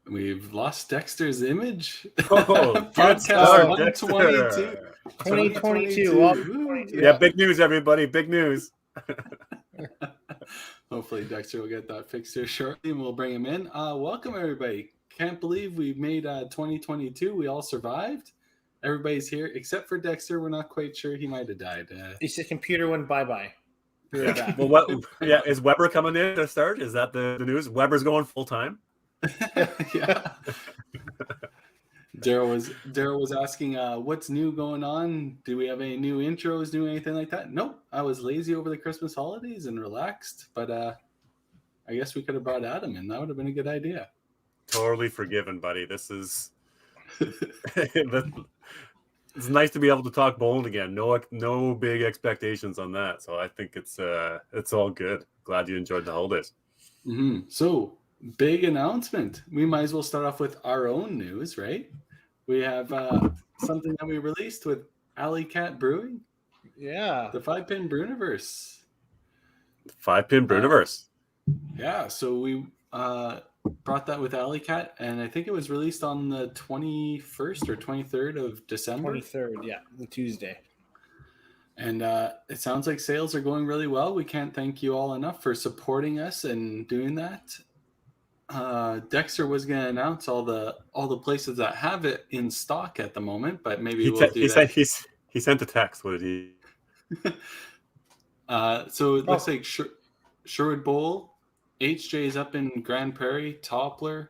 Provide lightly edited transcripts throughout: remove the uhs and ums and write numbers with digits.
We've lost Dexter's image. Oh, Podcast 122. 2022. Yeah, big news, everybody. Big news. Hopefully Dexter will get that fixed here shortly and we'll bring him in. Welcome, everybody. Can't believe we've made 2022. We all survived. Everybody's here except for Dexter. We're not quite sure. He might have died. His computer went bye-bye. Yeah. Well, is Weber coming in to start? Is that the news? Weber's going full-time? Yeah. Daryl was asking, what's new going on? Do we have any new intros, new anything like that? Nope. I was lazy over the Christmas holidays and relaxed, but I guess we could have brought Adam in. That would have been a good idea. Totally forgiven, buddy. This is it's nice to be able to talk bowling again. No big expectations on that. So I think it's all good. Glad you enjoyed the holidays. Mm-hmm. So big announcement. We might as well start off with our own news, right? We have something that we released with Alley Cat Brewing. Yeah. The 5-pin Bruniverse. 5-pin Bruniverse. Yeah, so we brought that with Alley Cat, and I think it was released on the 21st or 23rd of December. 23rd, yeah, the Tuesday. And it sounds like sales are going really well. We can't thank you all enough for supporting us and doing that. Dexter was going to announce all the places that have it in stock at the moment, but maybe we'll do that. He sent a text. What did he? So it looks like Sherwood Bowl, HJ's up in Grand Prairie, Toppler,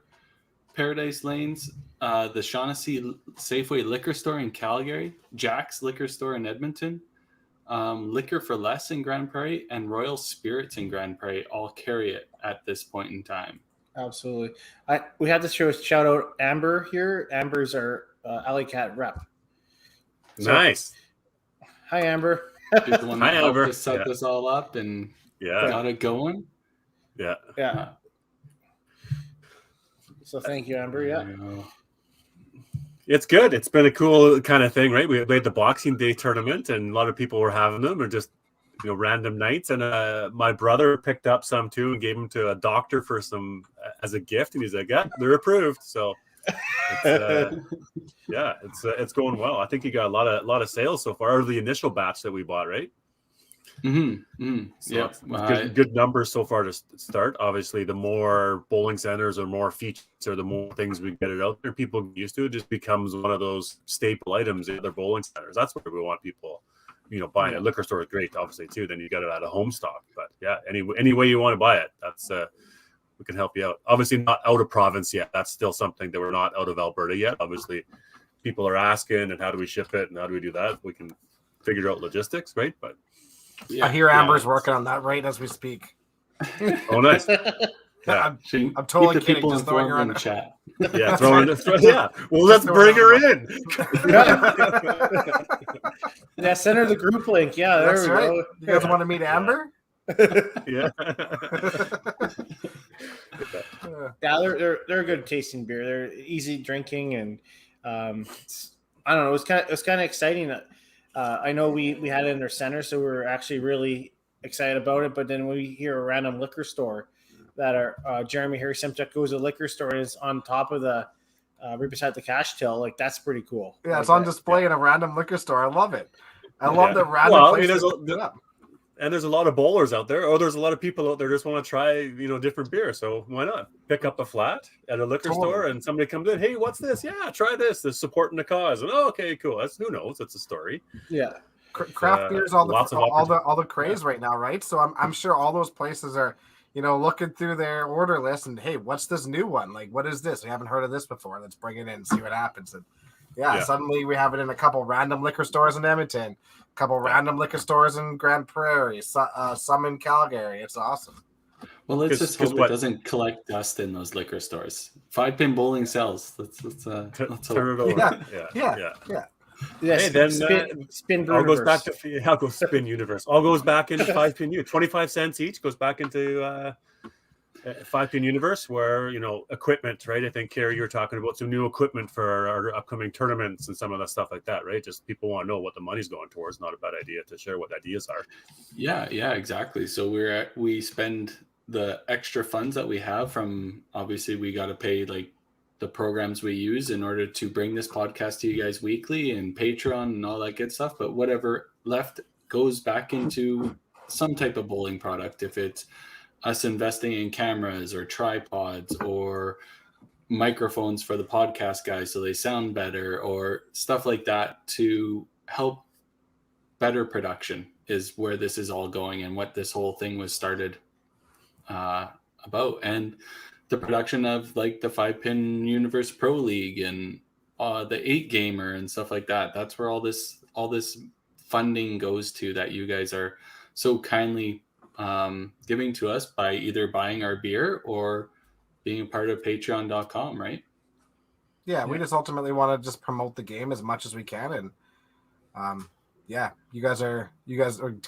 Paradise Lanes, the Shaughnessy Safeway Liquor Store in Calgary, Jack's Liquor Store in Edmonton, Liquor for Less in Grand Prairie, and Royal Spirits in Grand Prairie all carry it at this point in time. Absolutely. We have to shout out Amber here. Amber's our Alley Cat rep. So, nice. Hi, Amber. She's the one that helped us set this all up and got it going. Yeah. So thank you, Amber. Yeah. It's good. It's been a cool kind of thing, right? We had the Boxing Day tournament, and a lot of people were having them, or just random nights. And my brother picked up some too and gave them to a doctor for some as a gift, and he's like, "Yeah, they're approved." So, it's going well. I think he got a lot of sales so far. Or the initial batch that we bought, right? Mm-hmm. Mm-hmm. So good numbers so far to start. Obviously, the more bowling centers or more features or the more things we get it out there, people get used to it. Just becomes one of those staple items in other bowling centers. That's where we want people, buying it. Liquor store is great, obviously too. Then you got it at a home stock. But yeah, any way you want to buy it, that's we can help you out. Obviously, not out of province yet. That's still something that we're not out of Alberta yet. Obviously, people are asking, and how do we ship it, and how do we do that? We can figure out logistics, right? But I hear Amber's working on that right as we speak. Oh, nice. Yeah. I'm totally kidding. People just throwing her in on the chat. Yeah, yeah. Well, let's bring her in. Yeah, send her the group link. Yeah, there we go. You guys want to meet Amber? Yeah. Yeah, they're a good tasting beer. They're easy drinking, and I don't know. It was kind of exciting. I know we had it in our center, so we were actually really excited about it. But then we hear a random liquor store that our Jeremy Harry Simchuk goes to a liquor store and is on top of the right beside the cash till. Like, that's pretty cool. Yeah, it's on display in a random liquor store. I love it. I love the random places. And there's a lot of bowlers out there, or there's a lot of people out there just want to try, different beer. So why not pick up a flat at a liquor store, and somebody comes in, hey, what's this? Yeah, try this. They're supporting the cause. And okay, cool. That's who knows. It's a story. Yeah, craft beer's all the craze right now, right? So I'm sure all those places are, looking through their order list and hey, what's this new one? Like, what is this? We haven't heard of this before. Let's bring it in and see what happens. And suddenly we have it in a couple random liquor stores in Edmonton. Couple random liquor stores in Grand Prairie, some in Calgary. It's awesome. Well, let's just hope it doesn't collect dust in those liquor stores. 5-pin bowling sells. Let's turn it over. Yeah. Hey, then spin. All goes back to I'll go spin universe. All goes back into 5-pin. 25 cents each goes back into 5-pin universe, where equipment, right? I think Carrie, you were talking about some new equipment for our upcoming tournaments and some of that stuff like that, right? Just people want to know what the money's going towards. Not a bad idea to share what ideas are. Yeah, exactly. So we spend the extra funds that we have from, obviously we got to pay like the programs we use in order to bring this podcast to you guys weekly, and Patreon and all that good stuff. But whatever left goes back into some type of bowling product. If it's us investing in cameras or tripods or microphones for the podcast guys so they sound better, or stuff like that to help better production, is where this is all going and what this whole thing was started about. And the production of like the 5-Pin Universe Pro League and the 8-gamer and stuff like that. That's where all this funding goes to, that you guys are so kindly giving to us by either buying our beer or being a part of patreon.com, right? Yeah, we just ultimately want to just promote the game as much as we can. And yeah, you guys are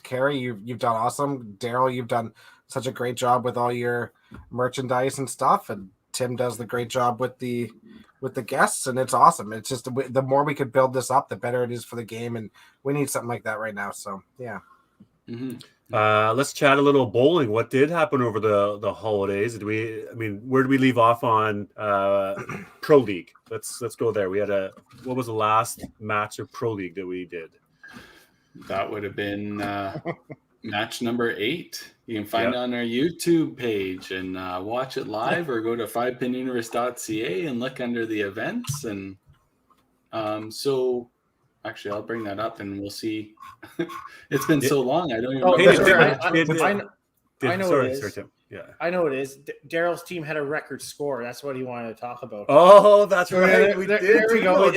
Carrie, you've done awesome. Daryl, you've done such a great job with all your merchandise and stuff, and Tim does the great job with the guests, and it's awesome. It's just the more we could build this up, the better it is for the game, and we need something like that right now. So yeah. Mm-hmm. Let's chat a little bowling. What did happen over the holidays? Where did we leave off on Pro League? Let's go there. We had what was the last match of Pro League that we did? That would have been match number 8. You can find it on our YouTube page and watch it live, or go to 5pinuniverse.ca and look under the events. And so actually, I'll bring that up and we'll see. It's been so long. I don't even remember. I know it is. Sorry, Tim. Yeah, I know it is. Daryl's team had a record score. That's what he wanted to talk about. Oh, that's right. There we go.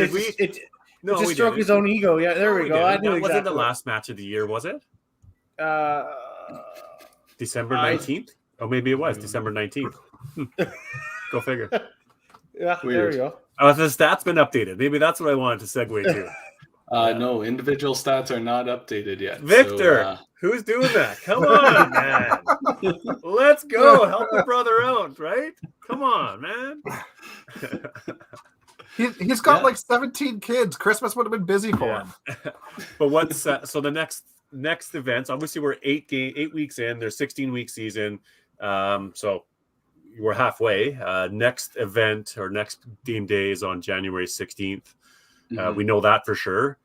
No, just stroke his own ego. Yeah, there we go. I knew that wasn't the last match of the year, was it? December 19th? Oh, maybe it was December 19th. Go figure. Yeah, there we go. Oh, the stats been updated. Maybe that's what I wanted to segue to. No, individual stats are not updated yet. Victor, so, who's doing that? Come on, man. Let's go. Help a brother out, right? Come on, man. He's got like 17 kids. Christmas would have been busy for him. But what's so the next events? Obviously, we're 8 weeks in. There's 16-week season. So we're halfway. Next event or next game day is on January 16th. We know that for sure,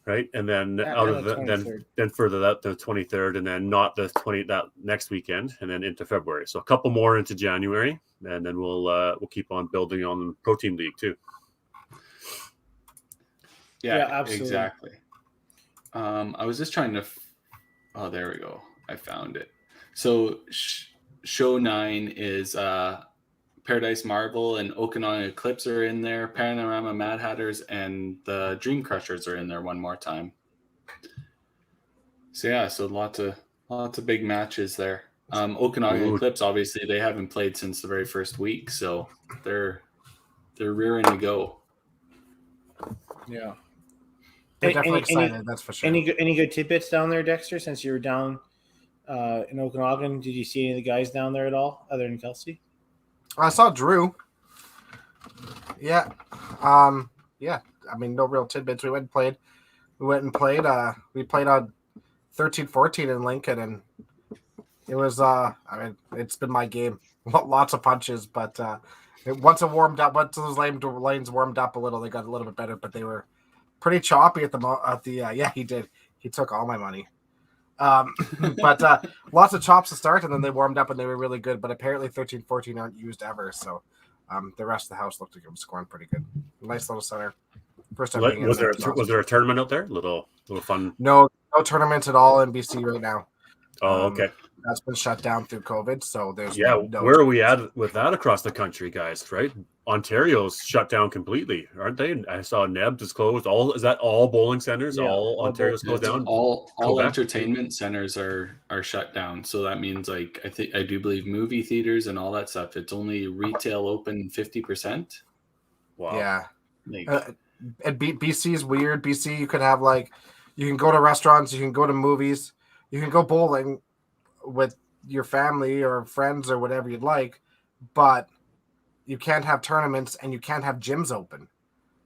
right? And then then further that the 23rd, and then not the 20 that next weekend, and then into February. So a couple more into January, and then we'll keep on building on Pro Team League too. Yeah, absolutely. Exactly. I was just trying to. Oh, there we go. I found it. So show 9 is Paradise Marvel and Okanagan Eclipse are in there. Panorama Mad Hatters and the Dream Crushers are in there one more time. So yeah, so lots of big matches there. Okanagan Eclipse, obviously, they haven't played since the very first week, so they're rearing to go. Yeah. They're definitely excited, that's for sure. Any good tidbits down there, Dexter, since you were down in Okanagan? Did you see any of the guys down there at all, other than Kelsey? I saw Drew. Yeah. Yeah. I mean, no real tidbits. We went and played. We played on 13-14 in Lincoln, and it was, it's been my game. Lots of punches, but once those lanes warmed up a little, they got a little bit better, but they were pretty choppy yeah, he did. He took all my money. But lots of chops to start, and then they warmed up and they were really good. But apparently 13-14 aren't used ever, so the rest of the house looked like it was scoring pretty good. Nice little center. First time. Was there a tournament out there? Little fun. No tournaments at all in BC right now. Oh, okay. That's been shut down through COVID, so there's where are we at with that across the country, guys? Right, Ontario's shut down completely, aren't they? I saw Nebs is closed. Is that all bowling centers? Yeah, all Ontario's closed down. All entertainment centers are shut down. So that means I do believe movie theaters and all that stuff. It's only retail open 50%. Wow. Yeah. And BC is weird. BC, you could have you can go to restaurants, you can go to movies, you can go bowling with your family or friends or whatever you'd like, but you can't have tournaments and you can't have gyms open.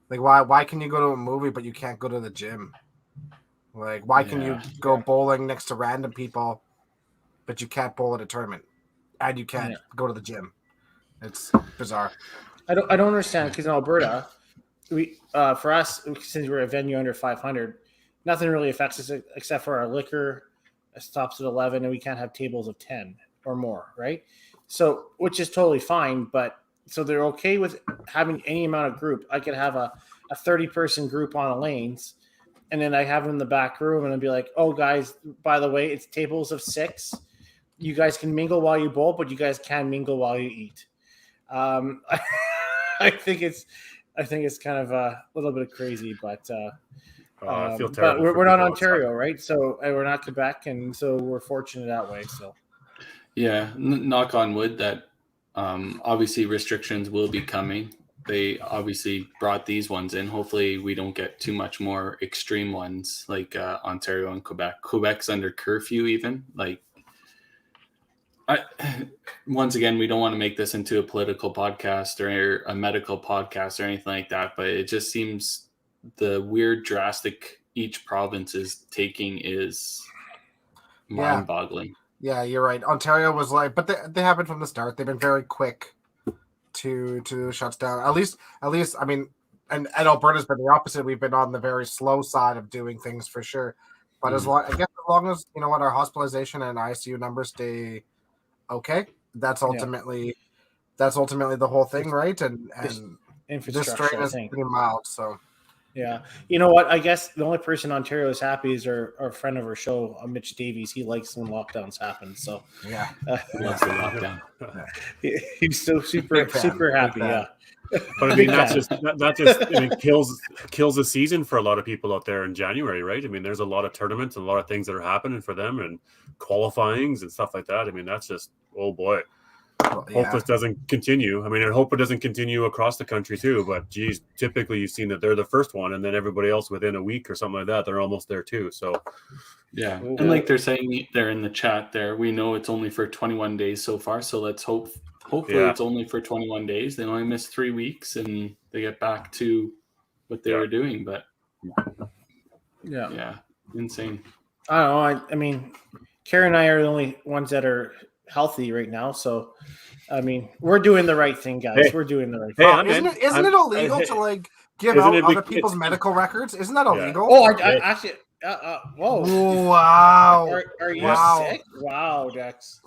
Why can you go to a movie but you can't go to the gym? Why can you go bowling next to random people but you can't bowl at a tournament and you can't go to the gym? It's bizarre. I don't understand because in Alberta, we for us since we're a venue under 500, nothing really affects us except for our liquor stops at 11, and we can't have tables of 10 or more, right? So which is totally fine, but so they're okay with having any amount of group. I could have a 30-person group on the lanes, and then I have them in the back room, and I'd be like, "Oh, guys, by the way, it's tables of 6. You guys can mingle while you bowl, but you guys can mingle while you eat." I think it's kind of a little bit crazy, but I feel but terrible. we're not Ontario, right? So we're not Quebec, and so we're fortunate that way. So yeah, knock on wood that obviously restrictions will be coming. They obviously brought these ones in. Hopefully, we don't get too much more extreme ones like Ontario and Quebec. Quebec's under curfew, even like. Once again, we don't want to make this into a political podcast or a medical podcast or anything like that, but it just seems the weird drastic each province is taking is mind-boggling. Yeah, you're right. Ontario was like, but they have been from the start. They've been very quick to shut down. At least, I mean, and Alberta's been the opposite. We've been on the very slow side of doing things for sure. But as long as you know what, our hospitalization and ICU numbers stay okay, that's ultimately the whole thing, right? And this strain is pretty mild, so. Yeah, you know what? I guess the only person in Ontario is happy is our friend of our show, Mitch Davies. He likes when lockdowns happen. So yeah, he loves the lockdown. He's so super happy. Yeah, but I mean that's just kills the season for a lot of people out there in January, right? I mean, there's a lot of tournaments and a lot of things that are happening for them and qualifyings and stuff like that. I mean, that's just boy. Hope this doesn't continue. I mean, I hope it doesn't continue across the country too. But geez, typically you've seen that they're the first one, and then everybody else within a week or something like that, they're almost there too. So, yeah, and like they're saying there in the chat, there we know it's only for 21 days so far. So let's hopefully it's only for 21 days. They only miss 3 weeks, and they get back to what they were doing. But yeah, insane. I don't know. I mean, Karen and I are the only ones that are healthy right now, so I mean we're doing the right thing, guys. We're doing the right thing. Isn't it illegal to like give out other people's medical records? Isn't that illegal? Oh, I actually whoa. Wow. Are you sick? Wow, Dex.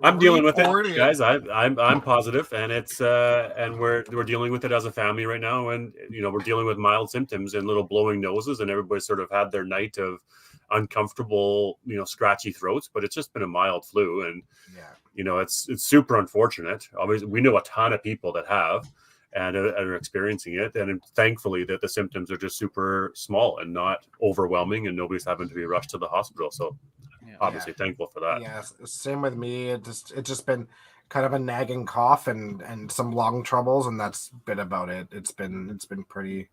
I'm dealing with it, guys. I'm positive, and it's and we're dealing with it as a family right now, and you know we're dealing with mild symptoms and little blowing noses, and everybody sort of had their night of uncomfortable, scratchy throats, but it's just been a mild flu, and it's super unfortunate. Obviously, we know a ton of people that have and are experiencing it, and thankfully that the symptoms are just super small and not overwhelming, and nobody's having to be rushed to the hospital. So obviously thankful for that. Yeah, same with me. It's just been kind of a nagging cough and some lung troubles, and that's been about it. It's been pretty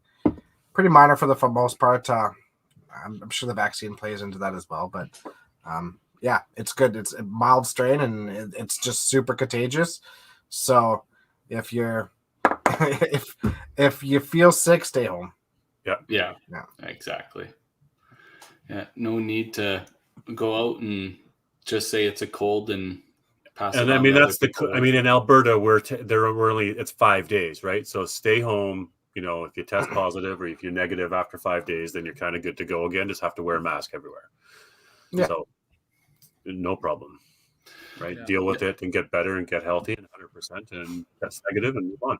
minor for the most part. I'm sure the vaccine plays into that as well, but it's good. It's a mild strain and it's just super contagious. So if you're if you feel sick, stay home. Yeah, exactly. Yeah, no need to go out and just say it's a cold and pass it on. And I mean in Alberta we're only it's 5 days, right? So stay home. If you test positive or if you're negative after 5 days, then you're kind of good to go again. Just have to wear a mask everywhere. Yeah. So no problem, right? Yeah. Deal with it and get better and get healthy and 100% and test negative and move on.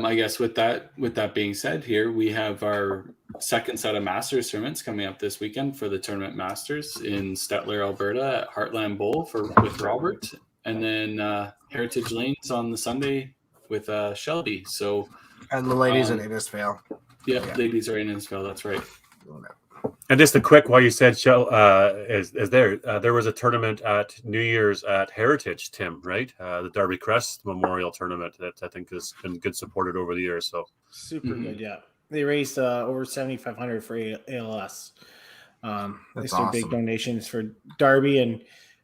I guess with that being said, here we have our second set of Masters tournaments coming up this weekend for the Tournament Masters in Stettler, Alberta at Heartland Bowl with Robert, and then Heritage Lanes on the Sunday with Shelby. So. And the ladies in Innisfail. Yeah, ladies are in Innisfail. That's right. And just a quick, while you said there was a tournament at New Year's at Heritage, Tim, right? The Darby Crest Memorial Tournament that I think has been good supported over the years. So super good, yeah. They raised over $7,500 for ALS. These are big donations for Darby, and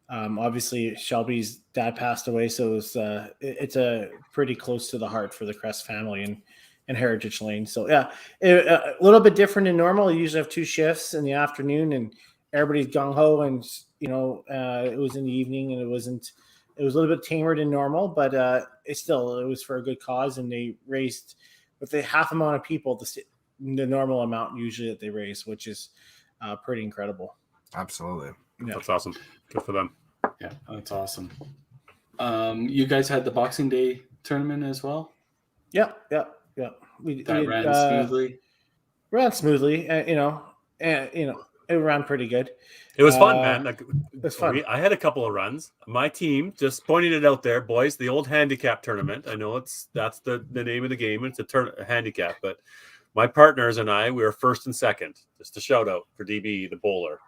obviously Shelby's dad passed away, so it's a pretty close to the heart for the Crest family and Heritage Lane. So a little bit different than normal. You usually have 2 shifts in the afternoon, and everybody's gung ho, and it was in the evening, and it wasn't It was a little bit tamer than normal, but it was for a good cause, and they raised with the half amount of people the normal amount usually that they raise, which is pretty incredible. Absolutely. Yeah. That's awesome. Good for them. Yeah, that's awesome. You guys had the Boxing Day tournament as well? Yeah. We ran smoothly. Ran smoothly, it ran pretty good. It was fun, man. Like, it was fun. I had a couple of runs. My team, just pointing it out there, boys, the old handicap tournament. I know that's the name of the game. It's a handicap, but my partners and I, we were first and second. Just a shout out for DB, the bowler.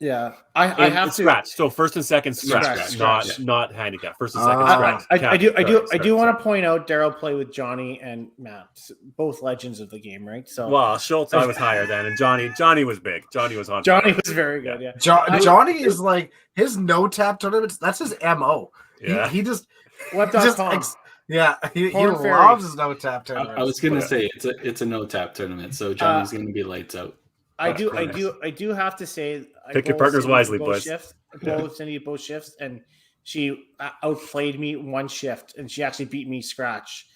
Yeah, I have to scratch. So first and second scratch. Not handicap. First and second scratch. I do want to point out Daryl played with Johnny and Matt, both legends of the game, right? So Schultz, I was higher than, and Johnny was big. Johnny was on. Johnny was very good. Yeah, Johnny is like his no tap tournaments. That's his MO. Yeah, he just Web.com. He loves his no tap tournament. I was gonna say it's a no tap tournament, so Johnny's gonna be lights out. I do have to say, pick your partners wisely, boys. Cindy both shifts, and she outplayed me one shift, and she actually beat me scratch.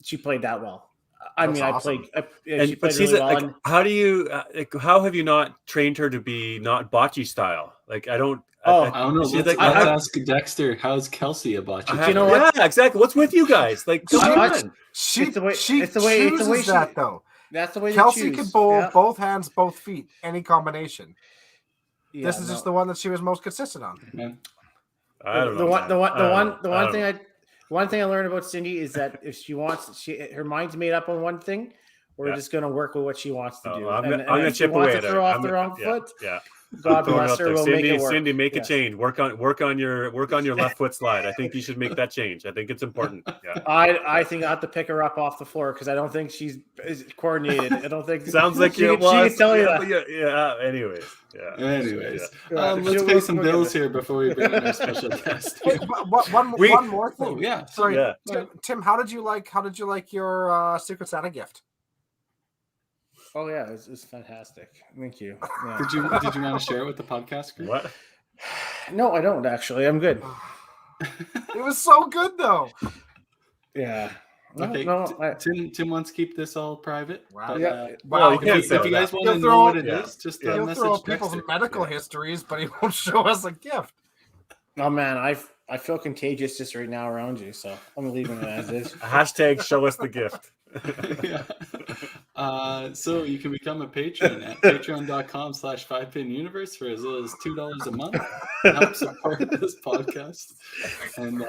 She played that well. Awesome. She played really well. How have you not trained her to be not botchy style? Like I don't I don't know. Let's ask Dexter. How's Kelsey a botchy? You know what? Yeah, exactly. What's with you guys? Like, come on. She it's the way chooses that though. That's the way Kelsey can bowl both hands, both feet, any combination. Yeah, this is just the one that she was most consistent on. Yeah. I don't know. One thing I learned about Cindy is that if she wants, her mind's made up on one thing. We're just going to work with what she wants to do. I'm going to chip away at her. Throw off the wrong foot. Yeah. God bless her. We'll make it work. Cindy, make a change. Work on your left foot slide. I think you should make that change. I think it's important. Yeah. I think I have to pick her up off the floor because I don't think she's coordinated. I don't think sounds like she can tell you that. Yeah. Anyways. Let's pay some bills here before we bring in our special guest. One more thing. Oh, yeah. Sorry, yeah. Tim. How did you like your Secret Santa gift? Oh yeah, it's fantastic. Thank you. Yeah. Did you want to share it with the podcast group? What? No, I don't actually. I'm good. It was so good though. Yeah. Okay. Tim wants to keep this all private. Wow. But, if you guys want to know what it is, just he'll throw people's medical histories, but he won't show us a gift. Oh man, I feel contagious just right now around you, so I'm leaving it as is. Hashtag show us the gift. So you can become a patron at patreon.com/5pinuniverse for as little as $2 a month to help support this podcast. And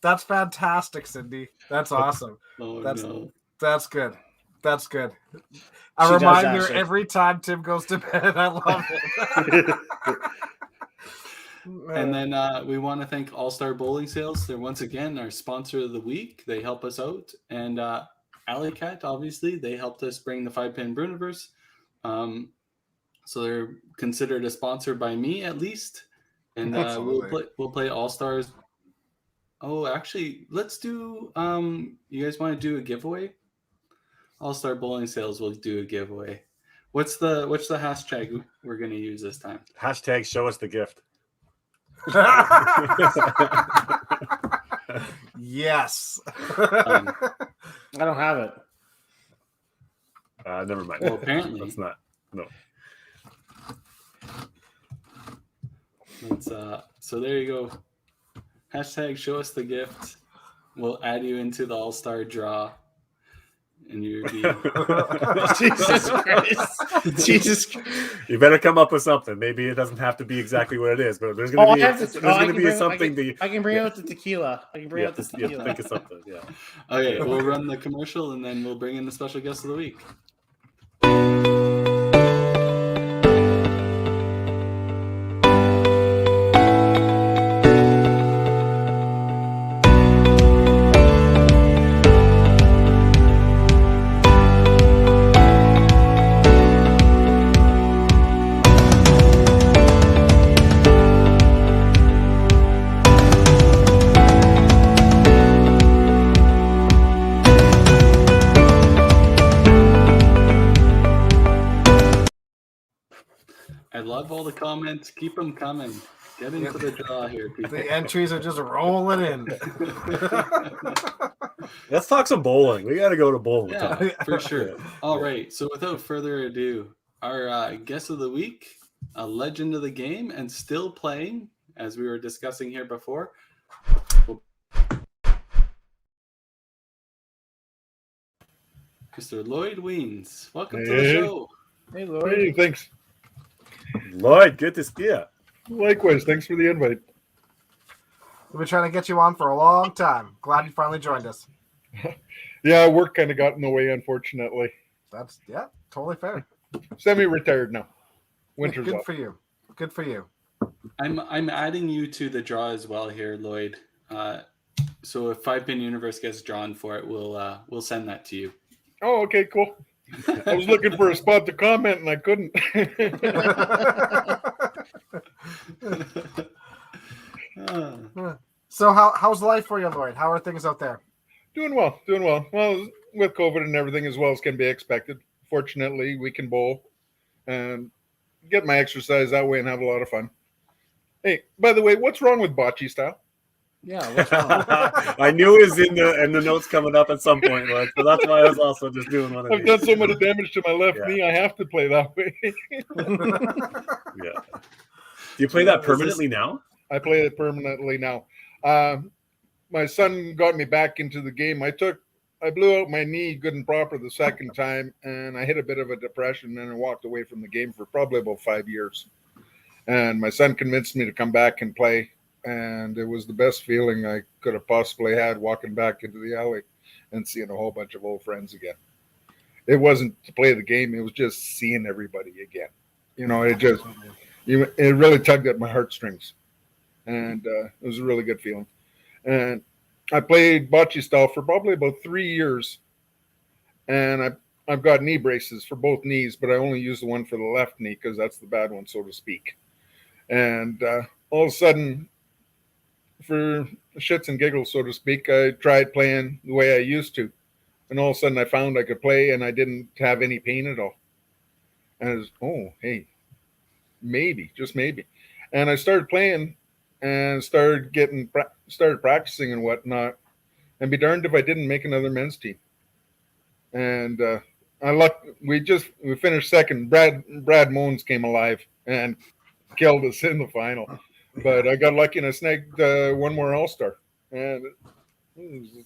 that's fantastic, Cindy. That's awesome. That's good. That's good. A reminder every time Tim goes to bed. I love it. And then we want to thank All Star Bowling Sales. They're once again our sponsor of the week. They help us out. And Alley Cat, obviously, they helped us bring the 5-Pin Bruniverse. So they're considered a sponsor by me, at least. And we'll play All Stars. Oh, actually, let's do. You guys want to do a giveaway? All Star Bowling Sales will do a giveaway. What's the hashtag we're going to use this time? Hashtag show us the gift. Yes. I don't have it. Never mind. Well, apparently that's not. No. So there you go. Hashtag show us the gift. We'll add you into the All-Star draw. And you'll be Jesus Christ. Jesus. You better come up with something. Maybe it doesn't have to be exactly what it is, but there's going to be something. I can bring out the tequila. Think of something. Yeah. Okay, we'll run the commercial and then we'll bring in the special guest of the week. I love all the comments. Keep them coming. Get into the draw here, people. The entries are just rolling in. Let's talk some bowling. We got to go to bowling. Yeah, for sure. All right. So without further ado, our guest of the week, a legend of the game and still playing, as we were discussing here before. Mr. Lloyd Wiens. Welcome to the show. Hey, Lloyd. Hey, thanks. Lloyd, good to see you. Likewise, thanks for the invite. We've been trying to get you on for a long time. Glad you finally joined us. Yeah, work kind of got in the way, unfortunately. That's totally fair. Semi-retired now. Winter's Good up. for you. Good for you. I'm adding you to the draw as well here, Lloyd. So if 5-Pin Universe gets drawn for it, we'll send that to you. Oh, okay, cool. I was looking for a spot to comment and I couldn't. So how's life for you, Lloyd? How are things out there? Doing well. Well, with COVID and everything as well as can be expected. Fortunately, we can bowl and get my exercise that way and have a lot of fun. Hey, by the way, what's wrong with bocce style? Yeah, what's wrong? I knew it was in the notes coming up at some point, Lloyd, so that's why I was also just doing one of I've these. done so much damage to my left Yeah. knee, I have to play that way. Yeah. Do you play that permanently now? I play it permanently now. My son got me back into the game. I blew out my knee good and proper the second time, and I hit a bit of a depression, and I walked away from the game for probably about 5 years. And my son convinced me to come back and play, and it was the best feeling I could have possibly had walking back into the alley and seeing a whole bunch of old friends again. It wasn't to play the game; it was just seeing everybody again. You know, it really tugged at my heartstrings, and it was a really good feeling. And I played bocce style for probably about 3 years, and I've got knee braces for both knees, but I only use the one for the left knee because that's the bad one, so to speak. And all of a sudden, for shits and giggles, so to speak, I tried playing the way I used to, and all of a sudden I found I could play, and I didn't have any pain at all. And I was, oh, hey, maybe, just maybe. And I started playing and started practicing and whatnot, and be darned if I didn't make another men's team. And we finished second. Brad Mones came alive and killed us in the final, but I got lucky and I snagged one more All-Star, and it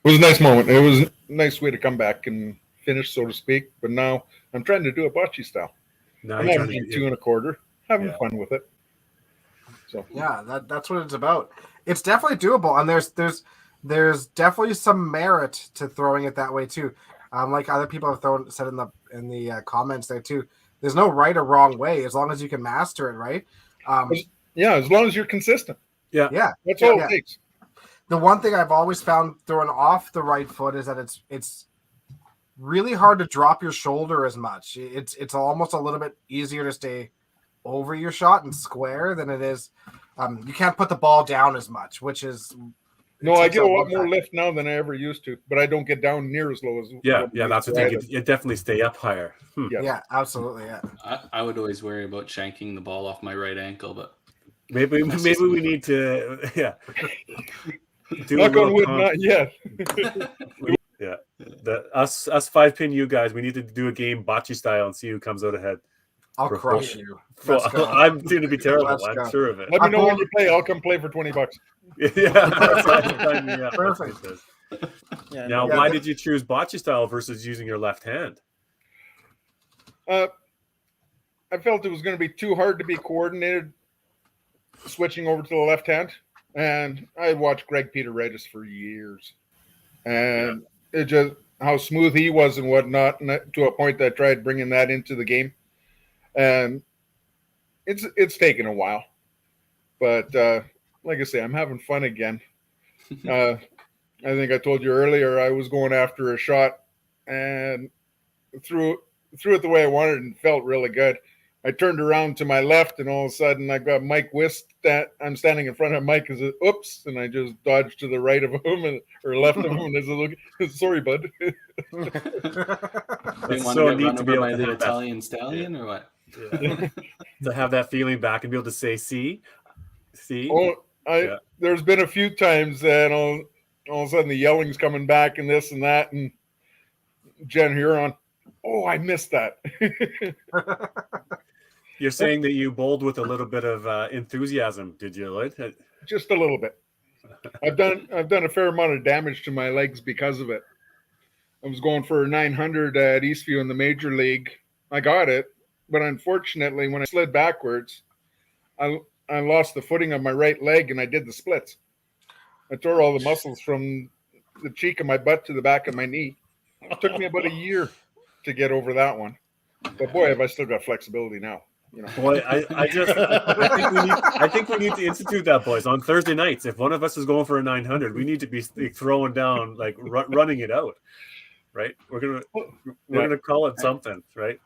was a nice moment. It was a nice way to come back and finish, so to speak. But now I'm trying to do a bocce style. I'm having 2 1/4, having fun with it. So yeah, that's what it's about. It's definitely doable, and there's definitely some merit to throwing it that way too. Like other people have said in the comments there too. There's no right or wrong way as long as you can master it, right? As long as you're consistent. Yeah, that's all it takes. The one thing I've always found throwing off the right foot is that it's really hard to drop your shoulder as much. It's almost a little bit easier to stay over your shot and square than it is. You can't put the ball down as much, which is no. I get a lot more lift now than I ever used to, but I don't get down near as low as. That's the thing. You definitely stay up higher. Yeah, absolutely. Yeah, I would always worry about shanking the ball off my right ankle, but maybe we need to Knock on wood, not yet. Yeah, us 5-Pin you guys, we need to do a game bocce style and see who comes out ahead. I'll crush you. I'm going to be terrible. I'm sure of it. Let me know when you play. I'll come play for $20. Yeah, perfect. Now, why did you choose bocce style versus using your left hand? I felt it was going to be too hard to be coordinated switching over to the left hand, and I watched Greg Peteritis for years, and it just how smooth he was and whatnot, and to a point that I tried bringing that into the game. And it's taken a while, but like I say, I'm having fun again. I think I told you earlier I was going after a shot and threw it the way I wanted and felt really good. I turned around to my left, and all of a sudden I got Mike Wist. I'm standing in front of Mike. Is it oops? And I just dodged to the right of him or left of him. And I said, "Look, sorry, bud." Didn't want to get run over by the Italian stallion or what? Yeah. to have that feeling back and be able to say, see. Oh, Yeah. There's been a few times that all of a sudden the yelling's coming back and this and that, and Jen Huron, oh, I missed that. You're saying that you bowled with a little bit of enthusiasm, did you, Lloyd? Just a little bit. I've done a fair amount of damage to my legs because of it. I was going for a 900 at Eastview in the major league. I got it, but unfortunately, when I slid backwards, I lost the footing of my right leg and I did the splits. I tore all the muscles from the cheek of my butt to the back of my knee. It took me about a year to get over that one. But boy, have I still got flexibility now. You know. Boy, I think we need to institute that, boys, on Thursday nights. If one of us is going for a 900, we need to be throwing down, like running it out, right? We're gonna call it something, right?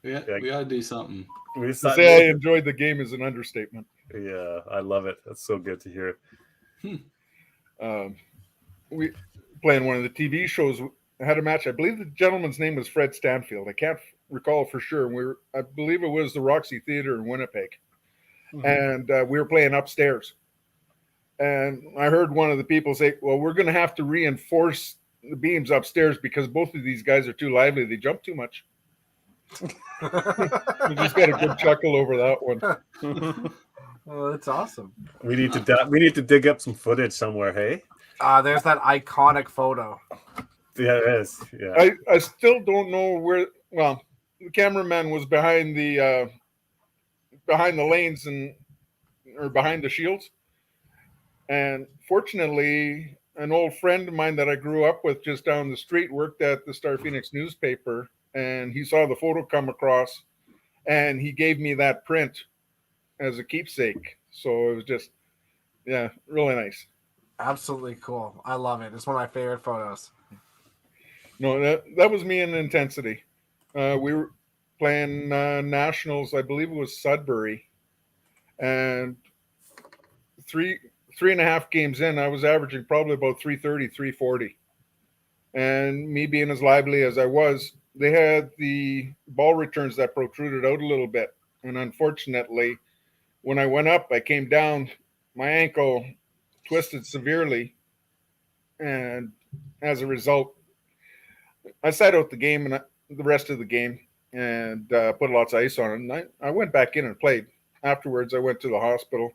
Yeah, we gotta do something. To say I enjoyed the game is an understatement. Yeah, I love it. That's so good to hear. We playing one of the TV shows. I had a match. I believe the gentleman's name was Fred Stanfield. I can't recall for sure. I believe it was the Roxy Theater in Winnipeg, and we were playing upstairs. And I heard one of the people say, "Well, we're going to have to reinforce the beams upstairs because both of these guys are too lively. They jump too much." We just got a good chuckle over that one. Oh, that's awesome. We need to dig up some footage somewhere. Hey, there's that iconic photo. Yeah, it is. Yeah, I still don't know where. Well, the cameraman was behind the lanes or behind the shields, and fortunately, an old friend of mine that I grew up with just down the street worked at the Star Phoenix newspaper, and he saw the photo come across, and he gave me that print as a keepsake. So it was just, yeah, really nice. Absolutely cool. I love it. It's one of my favorite photos. No, that was me in intensity. We were playing nationals. I believe it was Sudbury, and three and a half games in, I was averaging probably about 330, 340. And me being as lively as I was, they had the ball returns that protruded out a little bit. And unfortunately, when I went up, I came down, my ankle twisted severely. And as a result, I sat out the game and the rest of the game and put lots of ice on it. And I went back in and played. Afterwards, I went to the hospital.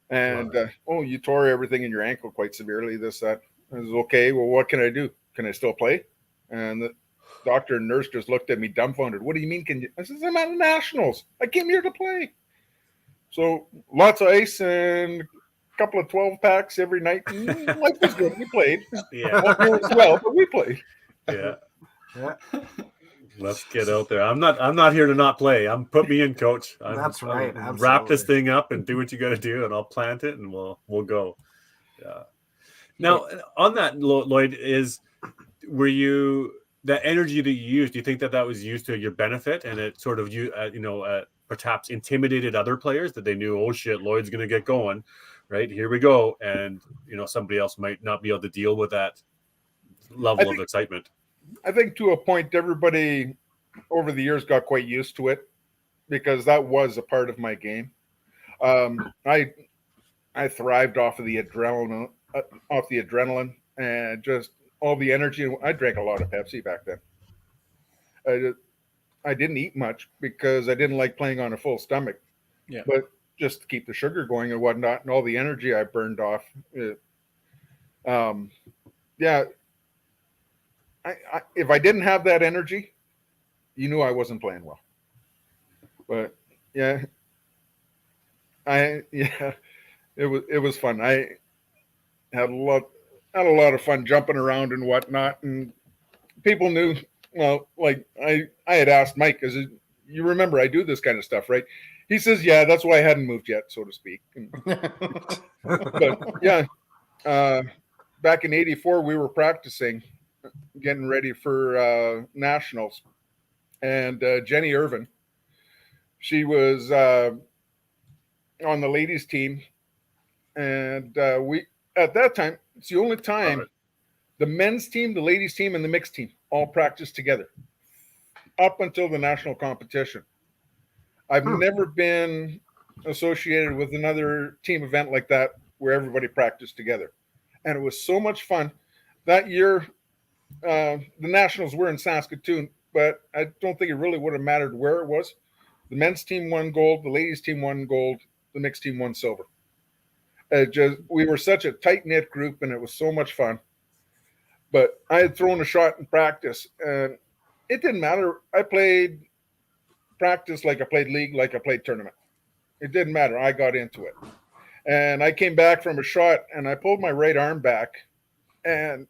And, you tore everything in your ankle quite severely, this, that. I was okay. Well, what can I do? Can I still play? And the doctor and nurse just looked at me dumbfounded. What do you mean? Can you? I said, I'm at nationals. I came here to play. So lots of ice and a couple of 12 packs every night. Life was good. We played. Yeah. As well, but we played. Yeah. Let's get out there. I'm not here to not play. Put me in, coach. That's right. Absolutely. Wrap this thing up and do what you got to do, and I'll plant it, and we'll go. Yeah. Now, on that, Lloyd, were you that energy that you used? Do you think that was used to your benefit, and it sort of perhaps intimidated other players that they knew, oh shit, Lloyd's going to get going, right? Here we go, and somebody else might not be able to deal with that level of excitement. I think to a point, everybody over the years got quite used to it because that was a part of my game. I thrived off of the adrenaline, and just all the energy. I drank a lot of Pepsi back then. I didn't eat much because I didn't like playing on a full stomach. Yeah. But just to keep the sugar going and whatnot, and all the energy I burned off. If I didn't have that energy, you knew I wasn't playing well. But it was fun. I had a lot of fun jumping around and whatnot, and people knew. Well, like I had asked Mike, because you remember I do this kind of stuff, right? He says, "Yeah, that's why I hadn't moved yet, so to speak." But yeah, back in '84, we were practicing, getting ready for nationals, and Jenny Irvin, she was on the ladies team, and we at that time, it's the only time the men's team, the ladies team, and the mixed team all practiced together up until the national competition. I've never been associated with another team event like that where everybody practiced together. And it was so much fun. That year, the Nationals were in Saskatoon, but I don't think it really would have mattered where it was. The men's team won gold, the ladies' team won gold, the mixed team won silver. We were such a tight-knit group, and it was so much fun. But I had thrown a shot in practice, and it didn't matter. I played practice like I played league, like I played tournament. It didn't matter. I got into it. And I came back from a shot, and I pulled my right arm back, and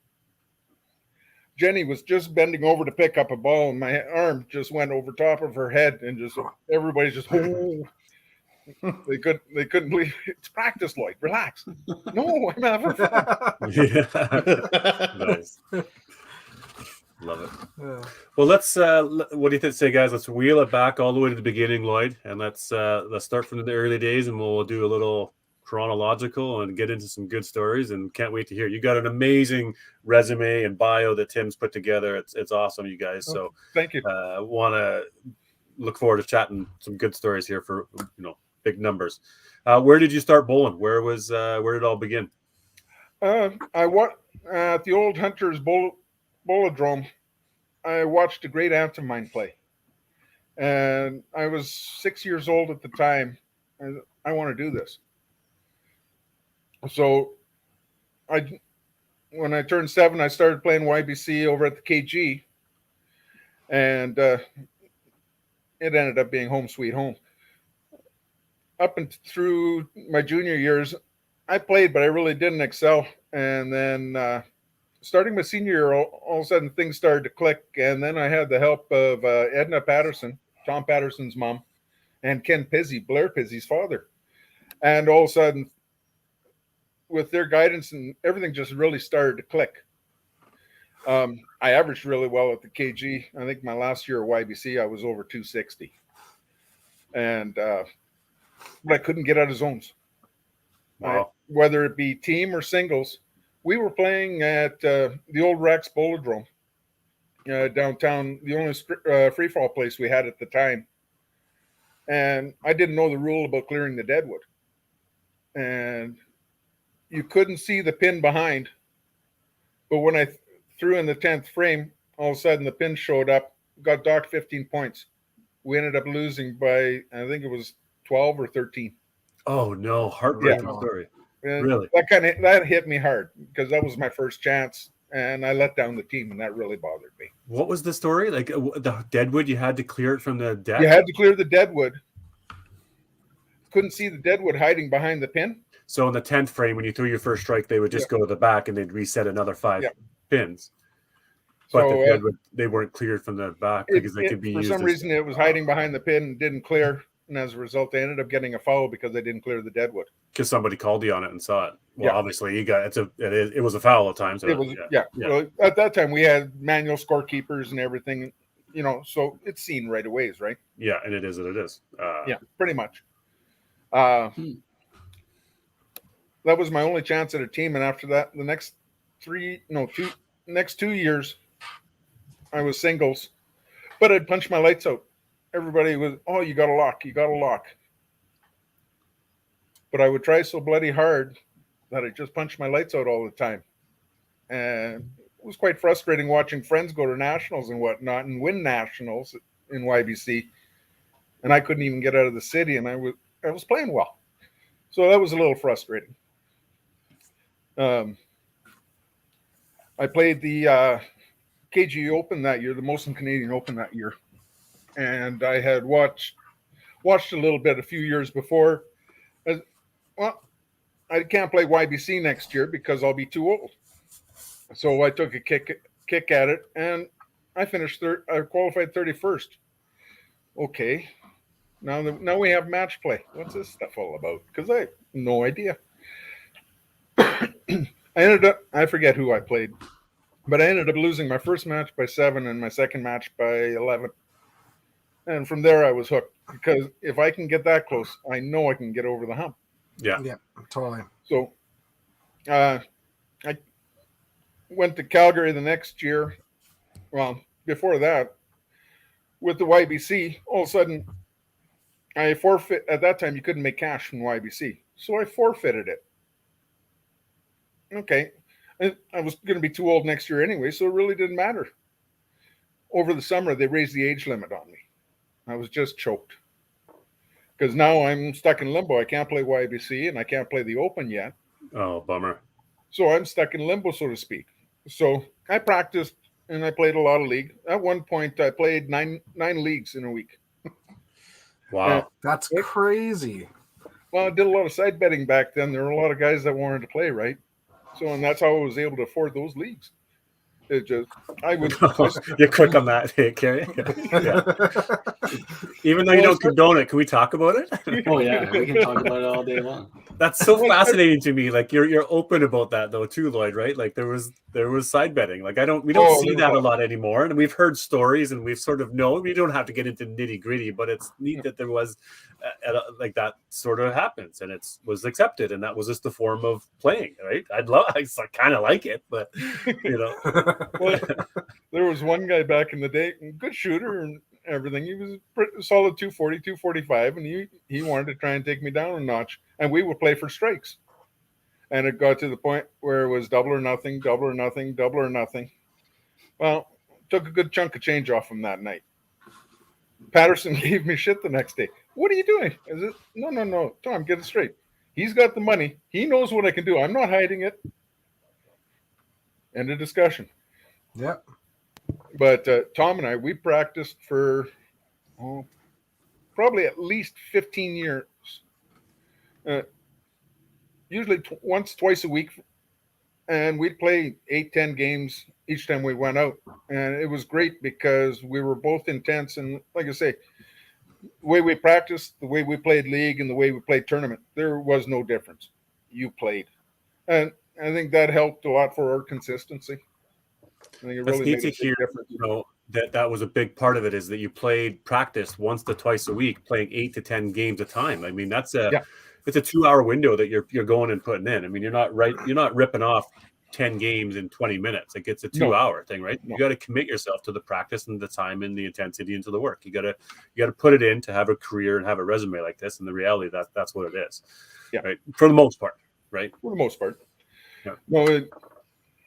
Jenny was just bending over to pick up a ball, and my arm just went over top of her head, and just everybody's just, oh. They couldn't believe it. It's practice, Lloyd. Relax. No, I'm having fun. Yeah. Nice. Love it. Well, let's. What do you say, guys? Let's wheel it back all the way to the beginning, Lloyd, and let's start from the early days, and we'll do a little chronological and get into some good stories. And can't wait to hear. You got an amazing resume and bio that Tim's put together. It's awesome, you guys. So thank you. Want to look forward to chatting some good stories here for big numbers. Where did you start bowling? Where did it all begin? I went at the old Hunters Bowlodrome. I watched a great aunt of mine play, and I was 6 years old at the time. And I want to do this. So, when I turned 7, I started playing YBC over at the KG, and it ended up being home sweet home. Up and through my junior years, I played, but I really didn't excel. And then starting my senior year, all of a sudden things started to click. And then I had the help of Edna Patterson, Tom Patterson's mom, and Ken Pizzi, Blair Pizzi's father. And all of a sudden, with their guidance and everything just really started to click. I averaged really well at the KG. I think my last year at YBC, I was over 260. And but I couldn't get out of zones. Wow. Whether it be team or singles, we were playing at the old Rex Bowlodrome downtown, the only free fall place we had at the time. And I didn't know the rule about clearing the deadwood. And you couldn't see the pin behind. But when I threw in the 10th frame, all of a sudden the pin showed up, got docked 15 points. We ended up losing by, I think it was 12 or 13. Oh no, heartbreaking story. And really? That hit me hard because that was my first chance, and I let down the team, and that really bothered me. What was the story? Like the deadwood, you had to clear it from the deck? You had to clear the deadwood. Couldn't see the deadwood hiding behind the pin. So in the 10th frame, when you threw your first strike, they would just go to the back and they'd reset another 5 pins. But the deadwood, they weren't cleared from the back because they could be used. For some reason, it was hiding behind the pin and didn't clear. And as a result, they ended up getting a foul because they didn't clear the deadwood. Because somebody called you on it and saw it. Well, obviously, it was a foul at times. So it was, Well, at that time, we had manual scorekeepers and everything, so it's seen right away, right? Yeah, and it is what it is. Pretty much. That was my only chance at a team, and after that, the next 2 years, I was singles, but I'd punch my lights out. Everybody was, oh, you got a lock. But I would try so bloody hard that I just punched my lights out all the time. And it was quite frustrating watching friends go to nationals and whatnot and win nationals in YBC. And I couldn't even get out of the city, and I was playing well. So that was a little frustrating. I played the KG Open that year, the Molson Canadian Open that year. And I had watched a little bit a few years before. Well, I can't play YBC next year because I'll be too old. So I took a kick at it, and I finished I qualified 31st. Okay, now we have match play. What's this stuff all about? Because I have no idea. I forget who I played, but I ended up losing my first match by 7 and my second match by 11. And from there, I was hooked because if I can get that close, I know I can get over the hump. Yeah, totally. So I went to Calgary the next year. Well, before that, with the YBC, all of a sudden, I forfeit at that time. You couldn't make cash from YBC, so I forfeited it. Okay, I was going to be too old next year anyway, so it really didn't matter. Over the summer, they raised the age limit on me. I was just choked because now I'm stuck in limbo. I can't play YBC and I can't play the Open yet. Oh, bummer. So I'm stuck in limbo, so to speak. So I practiced and I played a lot of league. At one point, I played nine leagues in a week. Wow. That's crazy. Well, I did a lot of side betting back then. There were a lot of guys that wanted to play, right? So, and that's how I was able to afford those leagues. It just, I would. You're quick on that, Kerry. Yeah. Even though you don't condone it, can we talk about it? Oh yeah, we can talk about it all day long. That's so fascinating to me. Like you're open about that though too, Lloyd, right? Like there was side betting. Like we don't see that a lot anymore. And we've heard stories and we've sort of known. We don't have to get into nitty-gritty, but it's neat that there was like that sort of happens and it was accepted. And that was just the form of playing, right? I kind of like it, but you know. Well, there was one guy back in the day, good shooter and everything. He was pretty solid 240, 245, and he wanted to try and take me down a notch. And we would play for strikes. And it got to the point where it was double or nothing, double or nothing, double or nothing. Well, took a good chunk of change off him that night. Patterson gave me shit the next day. What are you doing? Is it no, Tom, get it straight. He's got the money. He knows what I can do. I'm not hiding it. End of discussion. Yep. But Tom and I, we practiced for probably at least 15 years. Usually twice a week. And we'd play 8-10 games each time we went out. And it was great because we were both intense. And like I say, the way we practiced, the way we played league, and the way we played tournament, there was no difference. You played. And I think that helped a lot for our consistency. I think it really made a big difference. You know, that was a big part of it is that you practiced once to twice a week, playing 8 to 10 games a time. I mean, it's a 2-hour window that you're going and putting in. I mean, you're not ripping off 10 games in 20 minutes. Like it's a 2-hour thing, right? No. You got to commit yourself to the practice and the time and the intensity into the work. You got to put it in to have a career and have a resume like this. And the reality that's what it is. Yeah. Right. For the most part. Right. For the most part. Yeah. No,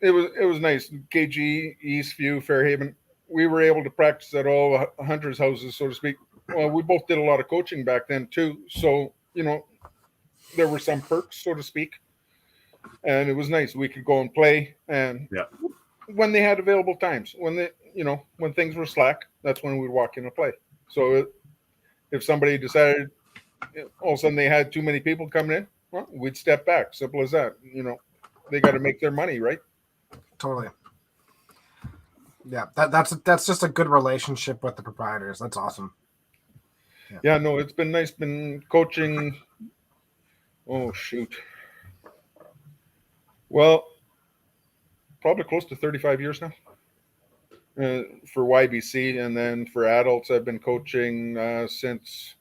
it was nice. KG, Eastview, Fairhaven. We were able to practice at all hunters' houses, so to speak. Well, we both did a lot of coaching back then too. So, you know, there were some perks, so to speak. And it was nice. We could go and play. And when they had available times, when things were slack, that's when we'd walk in and play. So if somebody decided all of a sudden they had too many people coming in, well, we'd step back. Simple as that. You know, they got to make their money, right? Totally. Yeah, that's just a good relationship with the proprietors. That's awesome. Yeah, no, it's been nice. Been coaching. Oh shoot. Well, probably close to 35 years now for YBC, and then for adults, I've been coaching since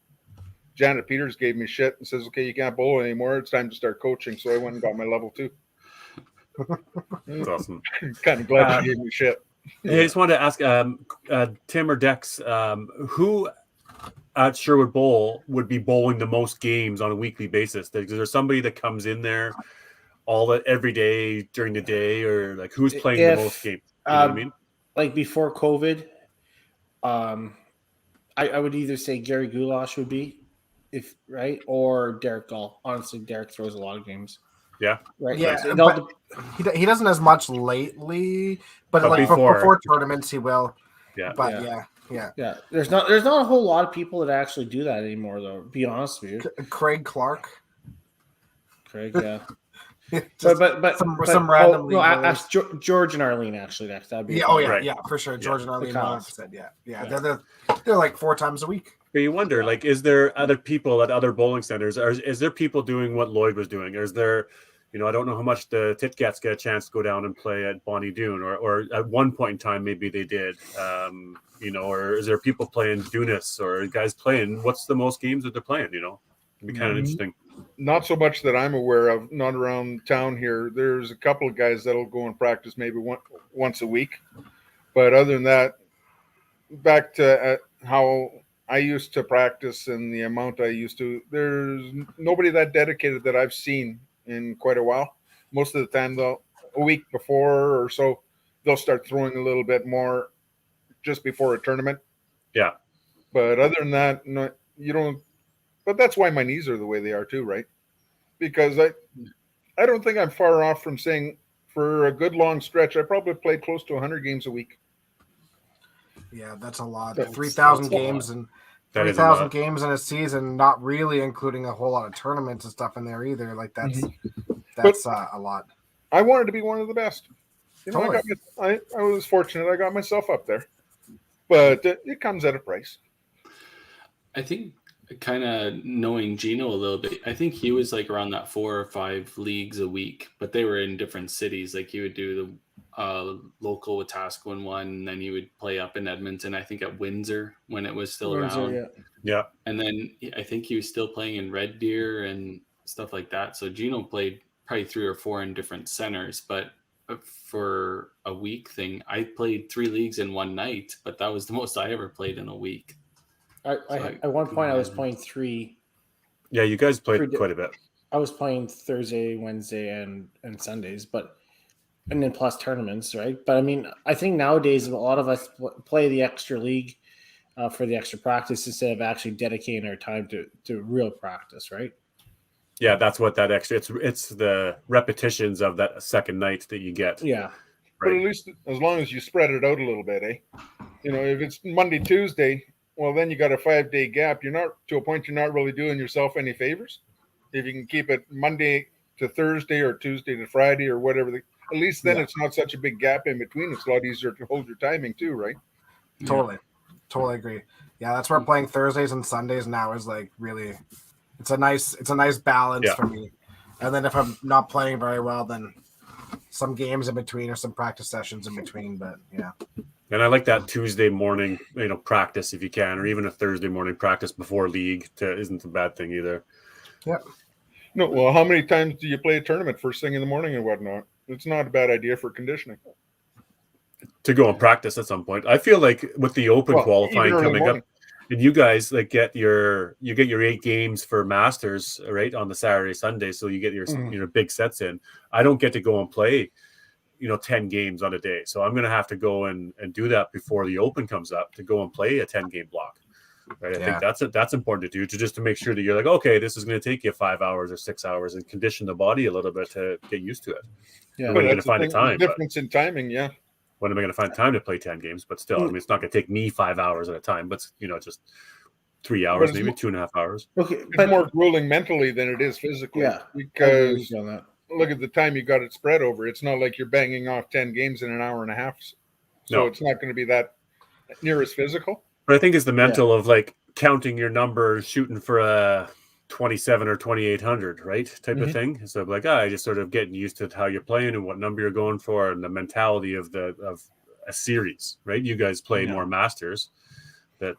Janet Peters gave me shit and says, "Okay, you can't bowl anymore. It's time to start coaching." So I went and got my level 2. That's awesome. Kind of glad she gave me shit. I just wanted to ask Tim or Dex, who at Sherwood Bowl would be bowling the most games on a weekly basis? Is there somebody that comes in there every day during the day, or like who's playing the most games? You know what I mean? Like before COVID, I would either say Gary Goulash would be, or Derek Gall. Honestly, Derek throws a lot of games. Yeah. Right. Yeah. He doesn't as much lately, but like before tournaments he will. Yeah. But yeah. There's not a whole lot of people that actually do that anymore, though. To be honest with you. Craig Clark. Yeah. but some random. Ask George and Arlene actually. That'd be yeah, for sure. George and Arlene 100%. Yeah. They're like 4 times a week. But you wonder, like, is there other people at other bowling centers? Or is there people doing what Lloyd was doing? Or is there, I don't know how much the Titcats get a chance to go down and play at Bonnie Doon, or at one point in time maybe they did. Or is there people playing Dunis, or guys playing? What's the most games that they're playing? It'd be kind of interesting. Not so much that I'm aware of. Not around town here. There's a couple of guys that'll go and practice maybe once a week, but other than that, back to how I used to practice and the amount I used to, there's nobody that dedicated that I've seen in quite a while. Most of the time, though, a week before or so, they'll start throwing a little bit more just before a tournament. Yeah. But other than that, no, you don't. But that's why my knees are the way they are too, right? Because I don't think I'm far off from saying for a good long stretch, I probably played close to 100 games a week. Yeah, that's a lot. That's- 3,000 that's a games lot. and That is a 3,000 lot. games in a season, not really including a whole lot of tournaments and stuff in there either. Like that's a lot. I wanted to be one of the best. You know, Totally. I was fortunate. I got myself up there, but it comes at a price. I think kind of knowing Gino a little bit, I think he was like around that 4 or 5 leagues a week, but they were in different cities. Like he would do the local Wetaskiwin one, and then he would play up in Edmonton, I think at Windsor when it was still around. Yeah. Yeah. And then I think he was still playing in Red Deer and stuff like that. So Gino played probably 3 or 4 in different centers, but for a week thing, I played 3 leagues in one night, but that was the most I ever played in a week. At one point, I was playing 3. Yeah, you guys played quite a bit. I was playing Thursday, Wednesday, and Sundays, and then plus tournaments, right? But I mean, I think nowadays a lot of us play the extra league for the extra practice instead of actually dedicating our time to real practice, right? Yeah, that's what that extra. It's the repetitions of that second night that you get. Yeah. But at least as long as you spread it out a little bit, eh? You know, if it's Monday, Tuesday, well, then you got a 5-day gap. You're not to a point. You're not really doing yourself any favors. If you can keep it Monday to Thursday or Tuesday to Friday or whatever, at least then it's not such a big gap in between. It's a lot easier to hold your timing too, right? Totally agree. Yeah, that's where playing Thursdays and Sundays now is like really. It's a nice balance for me. And then if I'm not playing very well, then some games in between or some practice sessions in between. But yeah. And I like that Tuesday morning, practice if you can, or even a Thursday morning practice before league. Isn't a bad thing either. Yep. No, well, how many times do you play a tournament first thing in the morning and whatnot? It's not a bad idea for conditioning. To go and practice at some point. I feel like with the Open qualifying coming up, and you guys like get your 8 games for Masters right on the Saturday, Sunday, so you get your big sets in. I don't get to go and play 10 games on a day. So I'm going to have to go and do that before the Open comes up to go and play a 10-game block. Right. I think that's important to do just to make sure that you're like, okay, this is going to take you 5 hours or 6 hours and condition the body a little bit to get used to it. Yeah. When are you going to find the time? Difference in timing. Yeah. When am I going to find time to play 10 games? But still, I mean, it's not going to take me 5 hours at a time, but just 3 hours, maybe 2.5 hours. Okay. It's more grueling mentally than it is physically. Yeah. Because look at the time you got it spread over. It's not like you're banging off 10 games in an hour and a half. So it's not going to be that near as physical. But I think it's the mental of like counting your number, shooting for a 27 or 2,800, right? Type of thing. So like, I just sort of getting used to how you're playing and what number you're going for and the mentality of a series, right? You guys play more Masters. You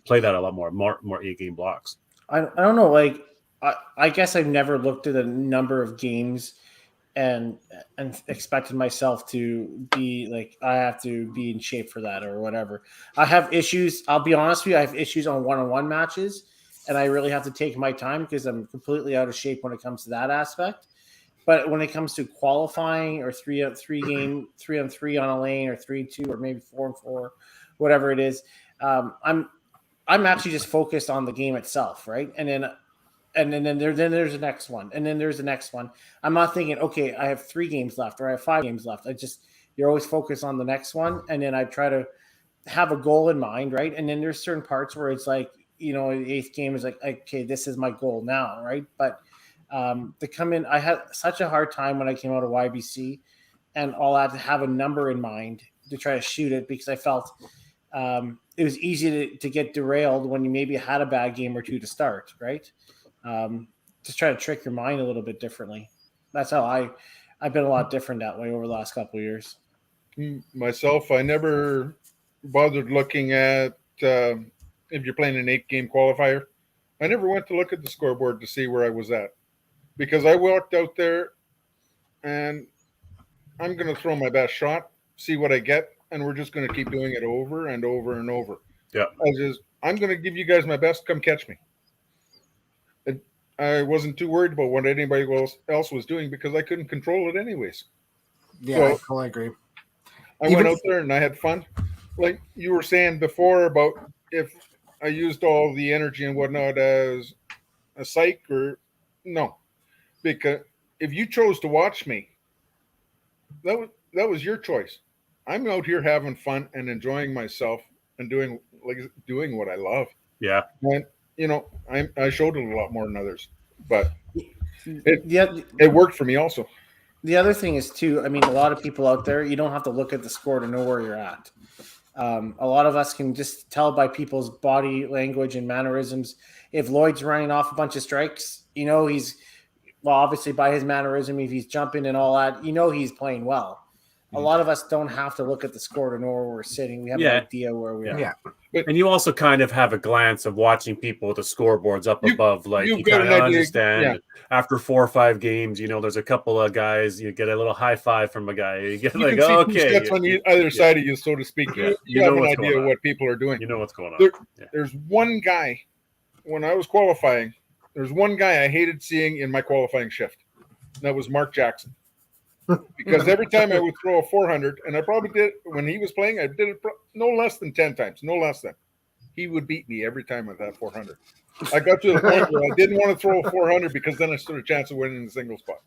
play that a lot more 8-game blocks. I don't know. Like, I guess I've never looked at the number of games and expected myself to be like, I have to be in shape for that or whatever. I have issues. I'll be honest with you. I have issues on one-on-one matches, and I really have to take my time because I'm completely out of shape when it comes to that aspect. But when it comes to qualifying or 3-on-3 on a lane or 3-2 or maybe 4-4, whatever it is, I'm actually just focused on the game itself, right? And then there's the next one, and then there's the next one. I'm not thinking, okay, I have 3 games left or I have 5 games left. You're always focused on the next one, and then I try to have a goal in mind, right? And then there's certain parts where it's like, the 8th game is like, okay, this is my goal now, right? But to come in, I had such a hard time when I came out of YBC, and all I had to have a number in mind to try to shoot it because I felt it was easy to get derailed when you maybe had a bad game or 2 to start, right? Just try to trick your mind a little bit differently. That's how I've been a lot different that way over the last couple of years. Myself, I never bothered looking at if you're playing an 8-game qualifier. I never went to look at the scoreboard to see where I was at because I walked out there and I'm going to throw my best shot, see what I get, and we're just going to keep doing it over and over and over. Yeah. I'm going to give you guys my best. Come catch me. And I wasn't too worried about what anybody else was doing because I couldn't control it anyways. Yeah, So, I totally agree. I went out there and I had fun. Like you were saying before about if I used all the energy and whatnot as a psych or no, because if you chose to watch me, that was your choice. I'm out here having fun and enjoying myself and doing what I love. Yeah. And I showed it a lot more than others, but Yeah. it worked for me also. The other thing is too, I mean, a lot of people out there, you don't have to look at the score to know where you're at. A lot of us can just tell by people's body language and mannerisms. If Lloyd's running off a bunch of strikes, he's, well, obviously by his mannerism, if he's jumping and all that, he's playing well. A lot of us don't have to look at the score to know where we're sitting. We have an idea where we are. Yeah. And you also kind of have a glance of watching people with the scoreboards up above. Like you kind of understand after 4 or 5 games, there's a couple of guys, you get a little high five from a guy. You get like, okay. That's on the other side of you, so to speak. You have an idea of what people are doing. You know what's going on. There's one guy, when I was qualifying, there's one guy I hated seeing in my qualifying shift. That was Mark Jackson. Because every time I would throw a 400, and I probably did when he was playing, I did it no less than 10 times, no less than. He would beat me every time with that 400. I got to the point where I didn't want to throw a 400 because then I stood a chance of winning the single spot.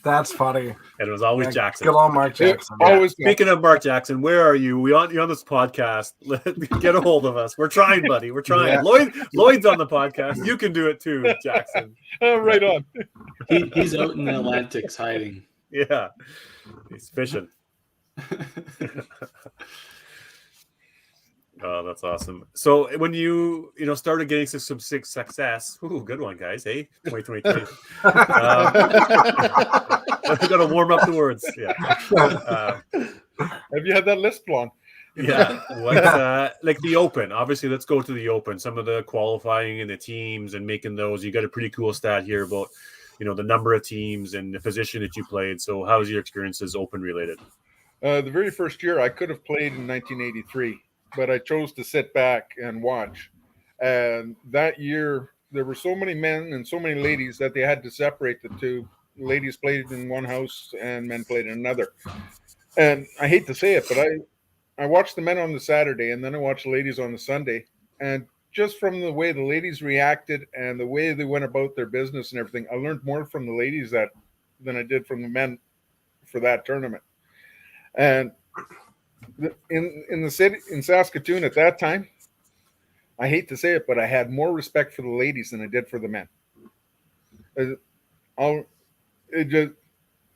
That's funny. And it was always Jackson. Good old Mark Jackson. Always. Speaking of Mark Jackson, where are you? You're on this podcast. Get a hold of us. We're trying, buddy. We're trying. Yeah. Lloyd's on the podcast. You can do it too, Jackson. Right on. He's out in the Atlantics hiding. Yeah. He's fishing. Oh, that's awesome. So when you started getting some success, good one, guys. Hey, 2023. Got to warm up the words. Yeah. Have you had that list long? Yeah. What, like the Open? Obviously, let's go to the Open. Some of the qualifying and the teams and making those. You got a pretty cool stat here about the number of teams and the position that you played. So, how was your experiences Open related? The very first year, I could have played in 1983. But I chose to sit back and watch. And that year, there were so many men and so many ladies that they had to separate the two. Ladies played in one house and men played in another. And I hate to say it, but I watched the men on the Saturday and then I watched the ladies on the Sunday. And just from the way the ladies reacted and the way they went about their business and everything, I learned more from the ladies than I did from the men for that tournament. And in the city in Saskatoon at that time, I hate to say it, but I had more respect for the ladies than I did for the men.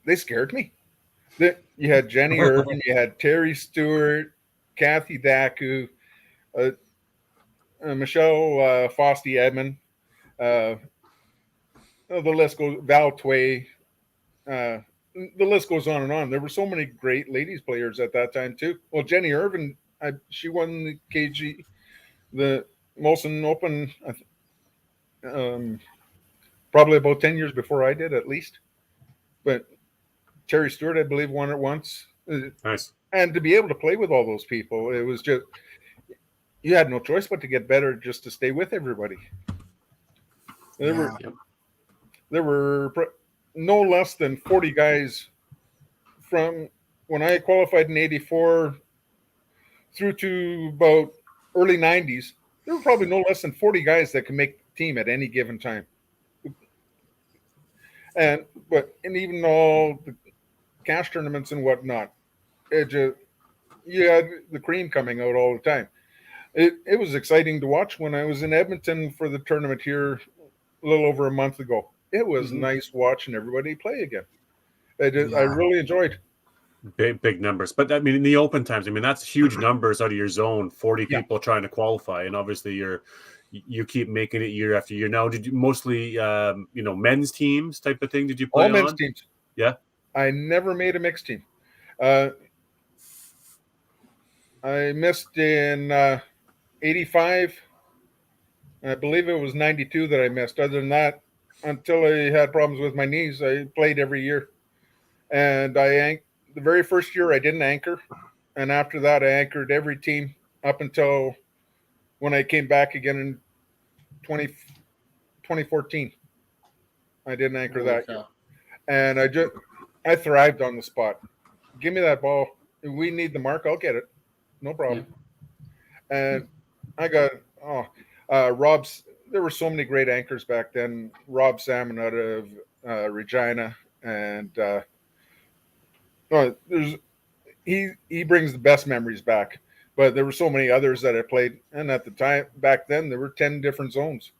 They scared me. You had Jenny Irvin, you had Terry Stewart, Kathy Daku, Michelle Fossey Edmond. The list goes. Val Tway. The list goes on and on. There were so many great ladies players at that time too. Well, Jenny Irvin, she won the KG, the Molson Open, probably about 10 years before I did, at least. But Terry Stewart, I believe, won it once. Nice. And to be able to play with all those people, it was just you had no choice but to get better, just to stay with everybody. There were no less than 40 guys from when I qualified in 84 through to about early 90s. There were probably no less than 40 guys that could make the team at any given time. And even all the cash tournaments and whatnot, you had the cream coming out all the time. It was exciting to watch when I was in Edmonton for the tournament here a little over a month ago. It was nice watching everybody play again. I really enjoyed. Big numbers. But I mean, in the Open times, I mean, that's huge numbers out of your zone, 40 people trying to qualify. And obviously you keep making it year after year. Now, did you mostly, men's teams type of thing? Did you play all men's teams? Yeah. I never made a mixed team. I missed in 85. I believe it was 92 that I missed. Other than that, until I had problems with my knees, I played every year. And the very first year I didn't anchor. And after that, I anchored every team up until when I came back again in 2014. I didn't anchor that year. And I thrived on the spot. Give me that ball. If we need the mark, I'll get it. No problem. Yeah. And I got Rob's. There were so many great anchors back then. Rob Salmon out of Regina, and he brings the best memories back. But there were so many others that I played, and at the time back then there were 10 different zones,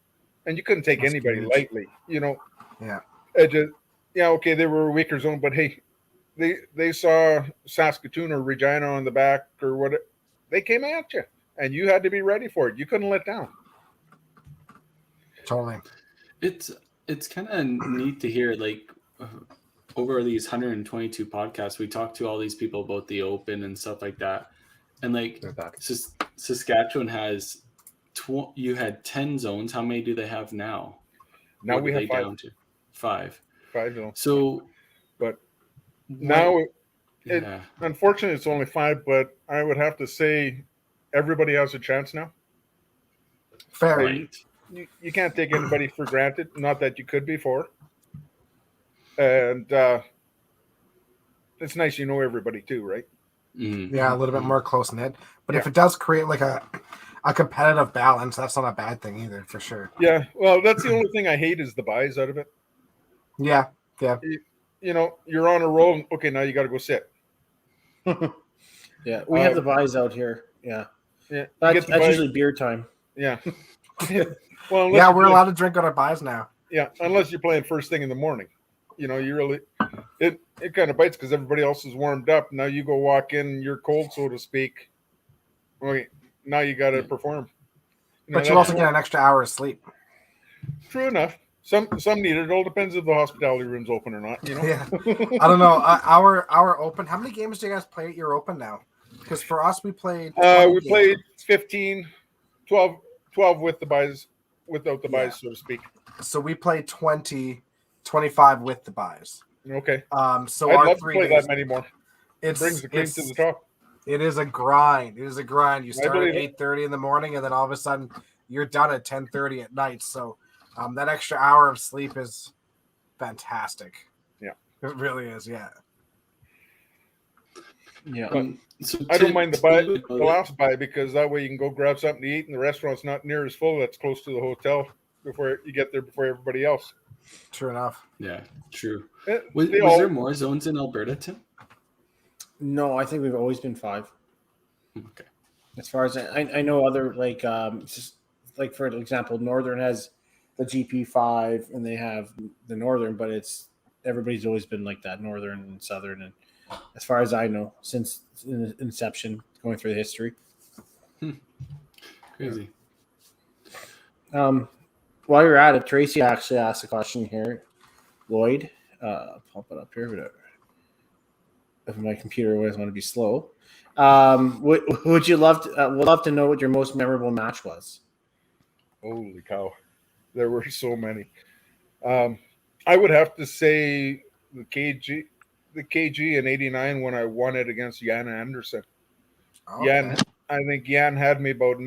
and you couldn't take anybody lightly. Yeah. Okay, they were a weaker zone, but hey, they saw Saskatoon or Regina on the back or what, they came at you, and you had to be ready for it. You couldn't let down. Totally. It's kind of neat to hear, like, over these 122 podcasts, we talked to all these people about the Open and stuff like that, and like Saskatchewan has you had 10 zones. How many do they have now? Now we have 5. Down to 5. 5 zones. So, but now unfortunately it's only 5. But I would have to say everybody has a chance now. Fair. Right. You can't take anybody for granted. Not that you could before. And it's nice you know everybody too, right? Mm-hmm. Yeah, a little bit more close knit. But if it does create like a competitive balance, that's not a bad thing either, for sure. Yeah, well, that's the only thing I hate is the buys out of it. Yeah. You're on a roll. Okay, now you got to go sit. Yeah, we have the buys out here. Yeah, that's usually beer time. Yeah. Well, we're allowed to drink on our buys now. Yeah, unless you're playing first thing in the morning. You really it kind of bites because everybody else is warmed up. Now you go walk in, you're cold, so to speak. Okay, now you got to perform. But you also get an extra hour of sleep. True enough. Some need it. It all depends if the hospitality room's open or not. Yeah. I don't know. Our open. How many games do you guys play at your open now? Because for us, we played. Played 15, 12 with the buys, without the buys, so to speak. So we played 20, 25 with the buys. Okay. So I'd our love 3 to play days, that many more. It brings the cream to the top. It is a grind. You start at 8:30 in the morning, and then all of a sudden you're done at 10:30 at night. So that extra hour of sleep is fantastic. Yeah, it really is. Yeah. Yeah. So I don't mind the last buy because that way you can go grab something to eat, and the restaurant's not near as full. That's close to the hotel before you get there before everybody else. True enough. Yeah, true. Was there more zones in Alberta, Tim? No, I think we've always been 5. Okay. As far as I know, other just like for example, Northern has the GP5 and they have the Northern, but everybody's always been like that, Northern and Southern, and as far as I know, since inception, going through the history. Crazy. While you're at it, Tracy actually asked a question here. Lloyd, pop it up here, but if my computer always want to be slow. Would you love to? Would love to know what your most memorable match was. Holy cow, there were so many. I would have to say the KG in '89 when I won it against Jan Anderson. Okay. I think Jan had me about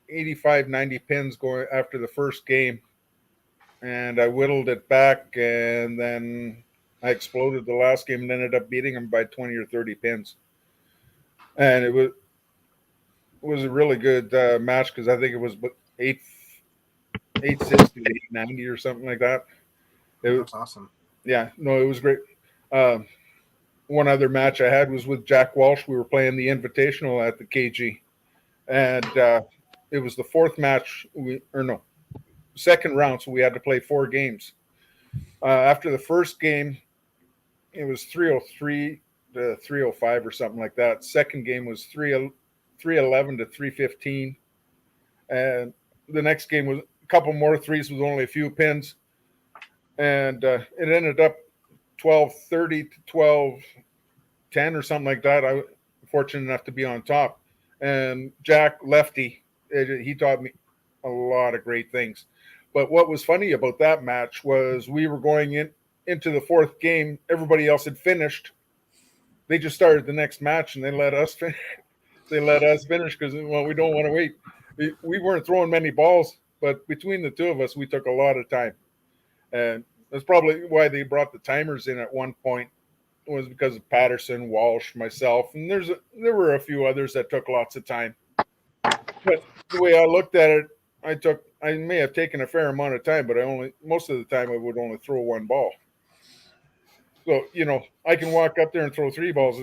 85, 90 pins going after the first game, and I whittled it back, and then I exploded the last game and ended up beating him by 20 or 30 pins. And it was a really good match because I think it was 860, 890 or something like that. That's awesome. Yeah, no, it was great. One other match I had was with Jack Walsh. We were playing the Invitational at the KG, and it was the fourth match. Second round, so we had to play 4 games. After the first game, it was 303 to 305 or something like that. Second game was 311 to 315, and the next game was a couple more threes with only a few pins, and it ended up 1230 to 1210 or something like that. I was fortunate enough to be on top, and Jack Lefty, he taught me a lot of great things. But what was funny about that match was we were going into the fourth game. Everybody else had finished. They just started the next match, and they let us finish. they let us finish because, well, we don't want to wait. We weren't throwing many balls, but between the two of us, we took a lot of time. And that's probably why they brought the timers in at one point, was because of Patterson, Walsh, myself, and there were a few others that took lots of time. But the way I looked at it, I may have taken a fair amount of time, but most of the time I would only throw one ball. So, I can walk up there and throw 3 balls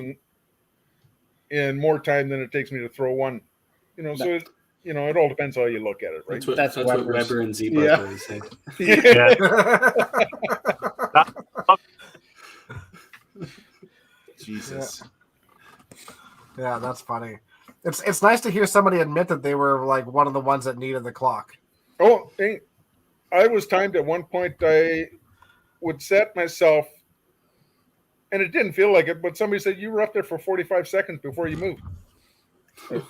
in more time than it takes me to throw one. So it all depends how you look at it, right? That's what Weber and Z always say. Yeah. Jesus. Yeah, that's funny. It's nice to hear somebody admit that they were like one of the ones that needed the clock. Oh, I was timed at one point. I would set myself, and it didn't feel like it, but somebody said, you were up there for 45 seconds before you moved.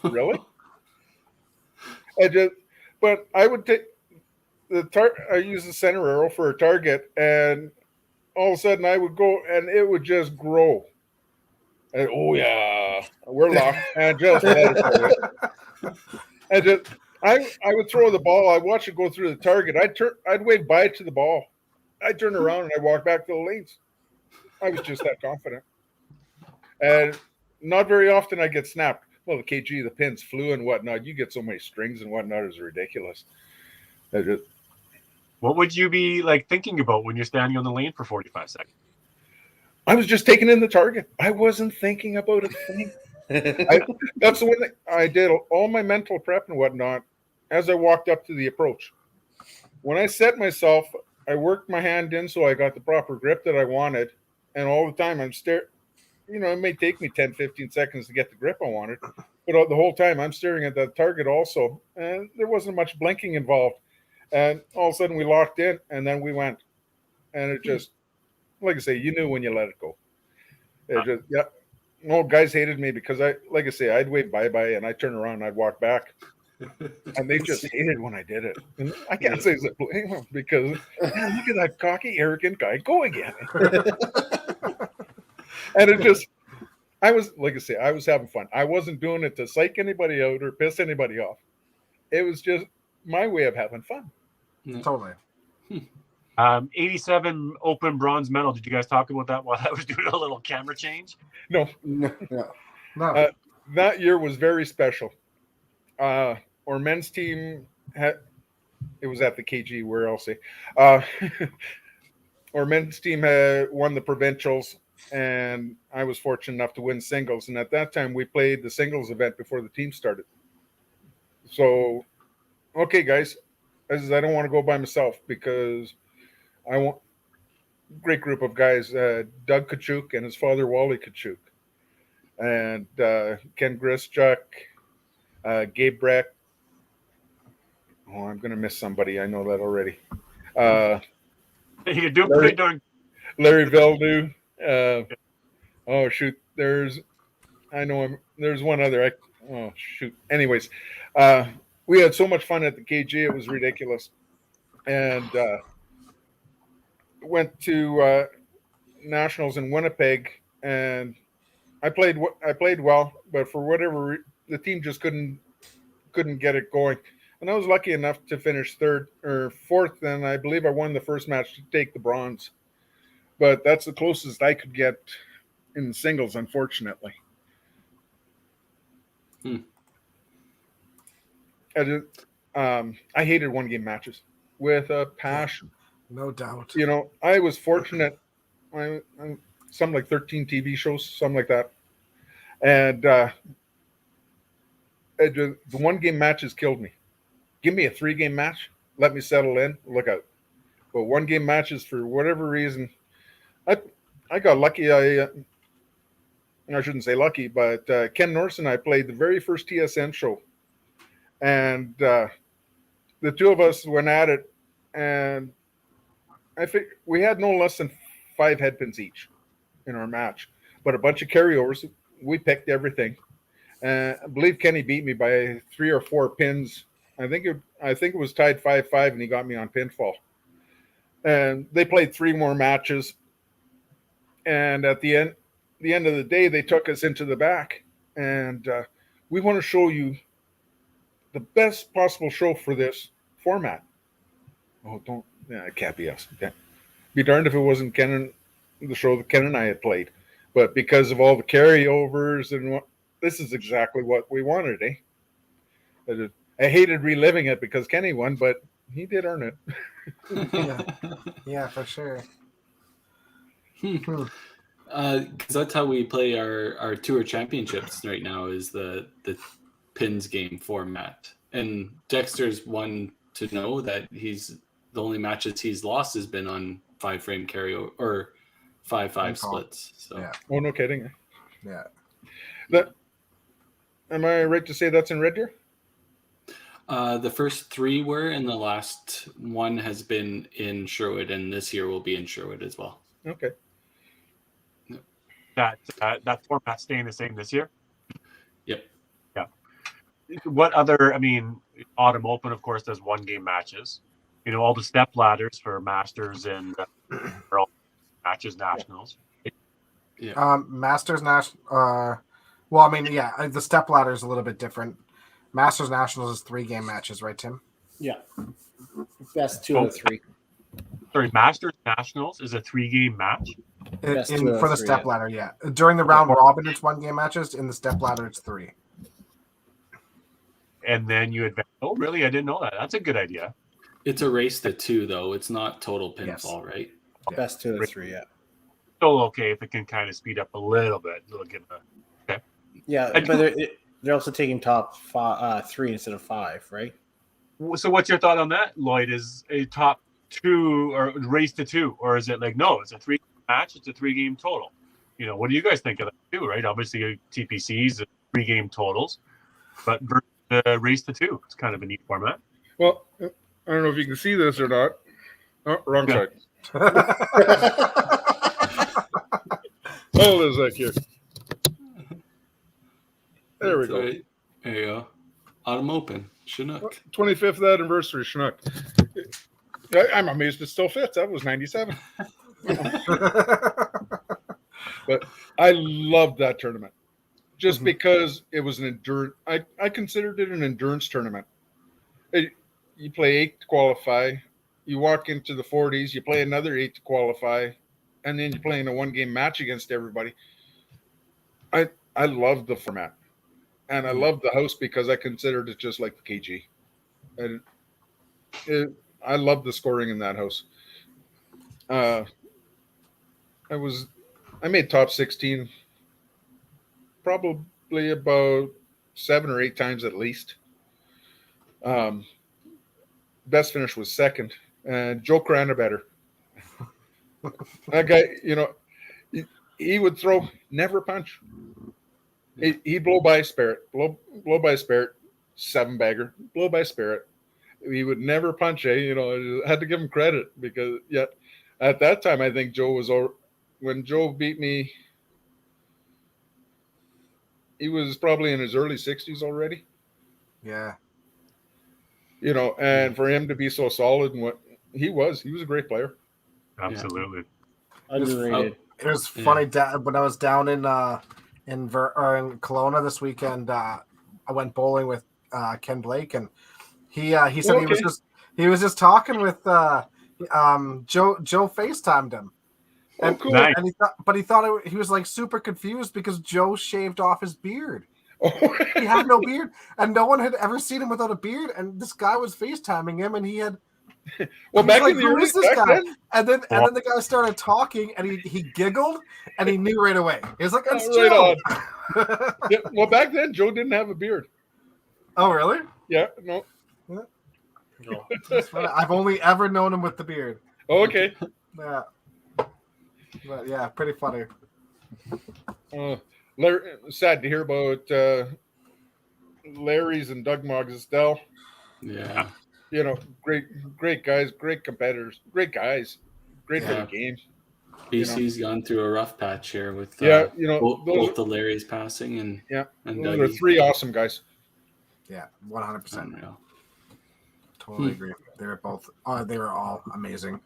Really? But I would take I use the center arrow for a target, and all of a sudden I would go, and it would just grow. And, oh yeah, we're locked, and just let it go. And I would throw the ball. I'd watch it go through the target. I'd wave bye to the ball. I'd turn around and I'd walk back to the lanes. I was just that confident. And not very often I get snapped. Well, the KG, the pins flew and whatnot. You get so many strings and whatnot, it's ridiculous. What would you be like thinking about when you're standing on the lane for 45 seconds? I was just taking in the target. I wasn't thinking about a thing. That's the one thing I did. All my mental prep and whatnot as I walked up to the approach. When I set myself, I worked my hand in so I got the proper grip that I wanted. And all the time I'm staring. It may take me 10, 15 seconds to get the grip I wanted. But the whole time I'm staring at that target also. And there wasn't much blinking involved. And all of a sudden we locked in, and then we went. And it just, like I say, you knew when you let it go. It just, yeah. No, guys hated me because I'd wave bye-bye and I'd turn around and I'd walk back. And they just hated when I did it. And I can't say it's blame them because, man, look at that cocky, arrogant guy go again. And it just, I was having fun. I wasn't doing it to psych anybody out or piss anybody off. It was just my way of having fun. Totally. 87 open bronze medal. Did you guys talk about that while I was doing a little camera change? No. That year was very special. Our men's team it was at the KG, where else? Our men's team had won the provincials, and I was fortunate enough to win singles. And at that time, we played the singles event before the team started. So, okay, guys, I don't want to go by myself because I want great group of guys, Doug Kachuk and his father, Wally Kachuk, and Ken Grischuk, Gabe Breck. Oh, I'm going to miss somebody. I know that already. You're doing pretty darn. Larry Veldu. Oh, shoot. There's one other. Oh, shoot. Anyways, we had so much fun at the KG. It was ridiculous. And went to nationals in Winnipeg, and I played well, but for whatever the team just couldn't get it going. And I was lucky enough to finish third or fourth, and I believe I won the first match to take the bronze. But that's the closest I could get in singles, unfortunately. I hated one-game matches with a passion. No doubt. I was fortunate. I'm something like 13 TV shows, something like that. And the one-game matches killed me. Give me a 3-game match. Let me settle in. Look out. But one-game matches, for whatever reason, I got lucky. I shouldn't say lucky, but Ken Norris and I played the very first TSN show. And the two of us went at it, and I think we had no less than 5 headpins each in our match, but a bunch of carryovers. We picked everything. I believe Kenny beat me by 3 or 4 pins. I think it was tied 5-5, and he got me on pinfall. And they played 3 more matches. And at the end of the day, they took us into the back, and we want to show you the best possible show for this format. Oh, don't. Yeah, it can't be us. Okay. Be darned if it wasn't the show that Ken and I had played. But because of all the carryovers and this is exactly what we wanted, eh? I hated reliving it because Kenny won, but he did earn it. Yeah, for sure. Because that's how we play our tour championships right now, is the pins game format. And Dexter's one to know that the only matches he's lost has been on 5-frame carry or 5-5 splits. So yeah. Oh, no kidding. Yeah. Am I right to say that's in Red Deer? The first 3 were, and the last one has been in Sherwood, and this year will be in Sherwood as well. Okay. That format's staying the same this year? Yep. Yeah. What other, Autumn Open, of course, does 1-game matches. All the step ladders for Masters and matches nationals. Yeah. Masters National. The step ladder is a little bit different. Masters Nationals is 3-game matches, right, Tim? Yeah. Best 2 out of 3. Sorry, Masters Nationals is a 3-game match? For the step ladder, yeah. During the round robin, it's 1-game matches. In the step ladder, it's 3. And then you advance. Oh, really? I didn't know that. That's a good idea. It's a race to 2, though. It's not total pinfall, right? Yeah. Best 2 out of 3, yeah. Still okay if it can kind of speed up a little bit. Okay. Yeah, but they're also taking top 3 instead of 5, right? So what's your thought on that, Lloyd? Is a top 2 or race to 2? Or is it like, no, it's a 3 match, it's a 3-game total? What do you guys think of that too, right? Obviously, TPCs, 3-game totals, but race to 2, it's kind of a neat format. Well, I don't know if you can see this or not. Oh, wrong side. Hold a sec here. There we go. Right. There you go. Autumn Open, Chinook. 25th anniversary Chinook. I'm amazed it still fits. That was 97. But I loved that tournament just because it was an endurance. I considered it an endurance tournament. You play 8 to qualify. You walk into the 40s. You play another 8 to qualify. And then you're playing a 1-game match against everybody. I loved the format. And I loved the house because I considered it just like the KG. And I loved the scoring in that house. I made top 16 probably about 7 or 8 times at least. Best finish was second. And Joe Crana better. That guy, he would throw, never punch. He'd blow by spirit, blow by spirit, 7-bagger, blow by spirit. He would never punch. I had to give him credit because at that time I think Joe was when Joe beat me. He was probably in his early 60s already. Yeah. And for him to be so solid and what he was a great player. Absolutely. Underrated. It was funny when I was down in Kelowna this weekend. I went bowling with Ken Blake, and he said he was just talking with Joe. Joe FaceTimed him, and, cool. Nice. and he thought he was like super confused because Joe shaved off his beard. He had no beard, and no one had ever seen him without a beard. And this guy was FaceTiming him, and he had. Well, back like, in the who early is this back guy? then, And then the guy started talking, and he giggled, and he knew right away. He was like, "It's right Joe." on. Well, back then Joe didn't have a beard. Oh, really? Yeah, no. No. I've only ever known him with the beard. Oh, okay. Yeah. But yeah, pretty funny. Larry, sad to hear about Larry's and Doug Mogsdell. Yeah. Great guys, great competitors, great guys, great for the game. BC's gone through a rough patch here with both the Larry's passing and those are 3 awesome guys. Yeah, 100%. Unreal. Totally agree. They were both. They were all amazing.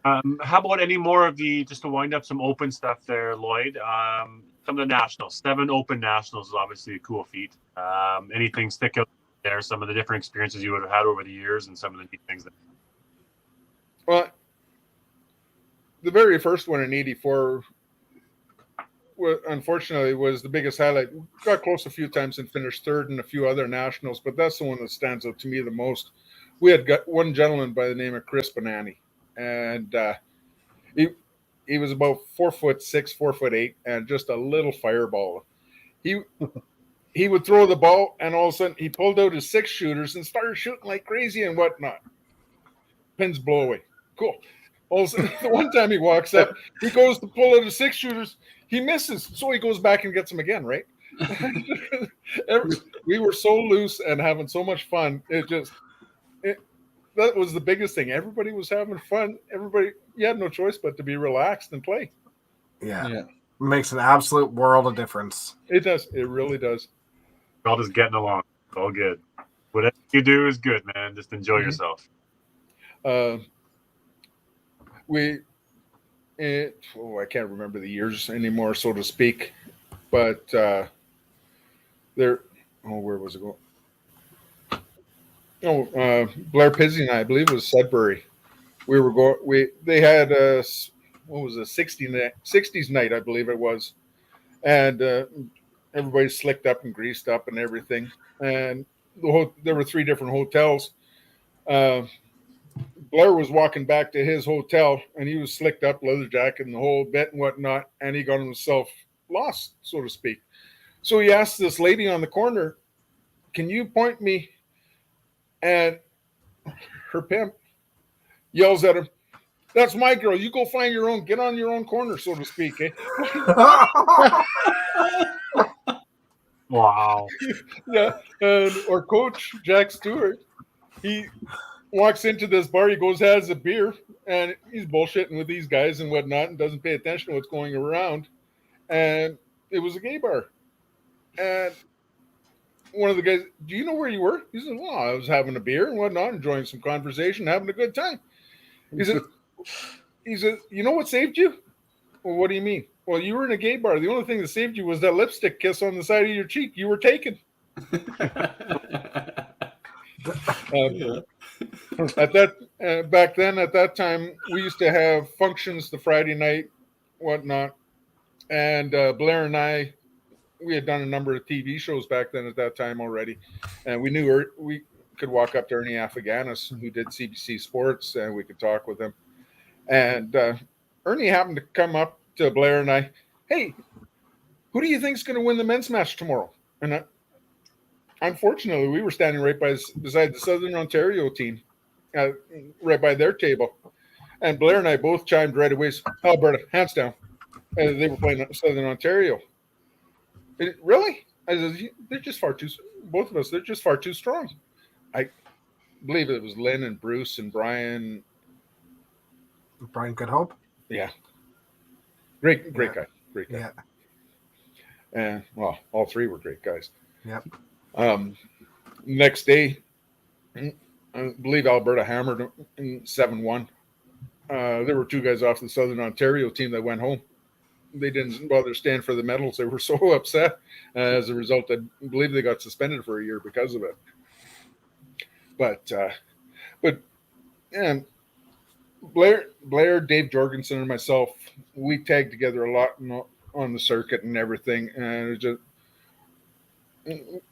How about any more of just to wind up some open stuff there, Lloyd? some of the nationals. 7 open nationals is obviously a cool feat. Anything stick out there? Some of the different experiences you would have had over the years, and some of the neat things that. Well, the very first one in '84, unfortunately, was the biggest highlight. Got close a few times and finished third in a few other nationals, but that's the one that stands out to me the most. We had got one gentleman by the name of Chris Bonanni, and he was about 4'6", 4'8", and just a little fireball. He would throw the ball, and all of a sudden he pulled out his 6 shooters and started shooting like crazy and whatnot. Pins blow away. Cool. All of a sudden, the one time he walks up, he goes to pull out his 6 shooters. He misses, so he goes back and gets them again, right? We were so loose and having so much fun. That was the biggest thing. Everybody was having fun. You had no choice but to be relaxed and play. Yeah. Makes an absolute world of difference. It does. It really does. We're all just getting along. It's all good. Whatever you do is good, man. Just enjoy yourself. I can't remember the years anymore, so to speak. But where was it going? Blair Pizzi and I believe it was Sudbury. They had what was it, 60s night, I believe it was, and everybody slicked up and greased up and everything. And there were 3 different hotels. Blair was walking back to his hotel, and he was slicked up, leather jacket, and the whole bit and whatnot, and he got himself lost, so to speak. So he asked this lady on the corner, "Can you point me?" And her pimp yells at him, "That's my girl. You go find your own. Get on your own corner, so to speak." Eh? Wow. Yeah. And our coach, Jack Stewart, he walks into this bar. He goes, has a beer, and he's bullshitting with these guys and whatnot and doesn't pay attention to what's going around. And it was a gay bar. And one of the guys, "Do you know where you were?" He said, "Well, I was having a beer and whatnot, enjoying some conversation, having a good time." He said, "You know what saved you?" "Well, what do you mean?" "Well, you were in a gay bar. The only thing that saved you was that lipstick kiss on the side of your cheek. You were taken." Back then, at that time, we used to have functions the Friday night, whatnot. And Blair and I, we had done a number of TV shows back then at that time already. And we knew we could walk up to Ernie Afghani's, who did CBC Sports, and we could talk with him. And Ernie happened to come up to Blair and I, "Hey, who do you think's going to win the men's match tomorrow?" And unfortunately, we were standing right beside the Southern Ontario team, right by their table. And Blair and I both chimed right away, "Alberta, hands down." And they were playing Southern Ontario. "Really?" I said, "They're just far too, both of us, they're just far too strong." I believe it was Lynn and Bruce and Brian. Brian Goodhope? Yeah. Great guy. Great guy. Yeah. And, well, all 3 were great guys. Yep. Next day, I believe Alberta hammered 7-1. There were 2 guys off the Southern Ontario team that went home. They didn't bother stand for the medals. They were so upset. As a result, I believe they got suspended for a year because of it. But yeah, Blair, Dave Jorgensen, and myself, we tagged together a lot on the circuit and everything. And it just,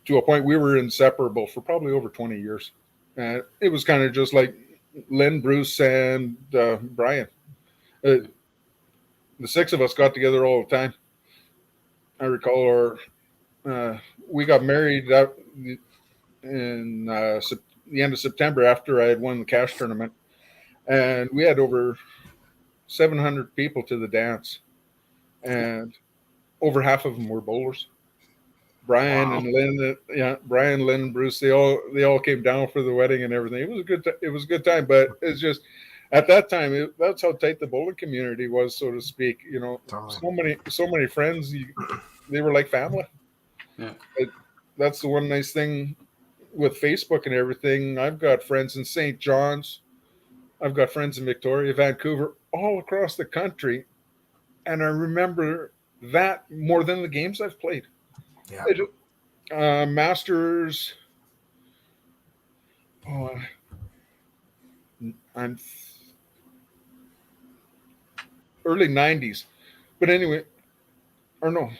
to a point, we were inseparable for probably over 20 years. It was kind of just like Lynn, Bruce, and Brian. The 6 of us got together all the time. I recall we got married in the end of September after I had won the cash tournament. And we had over 700 people to the dance. And over half of them were bowlers. Brian and Lynn, Brian, Lynn, and Bruce, they all came down for the wedding and everything. It was a good time, but it's just at that time that's how tight the bowling community was, so to speak. You know, totally. so many friends. They were like family. Yeah, that's the one nice thing with Facebook and everything. I've got friends in St. John's. I've got friends in Victoria, Vancouver, all across the country, and I remember that more than the games I've played. Yeah. Masters. Oh, I'm early 90s. But anyway, or no,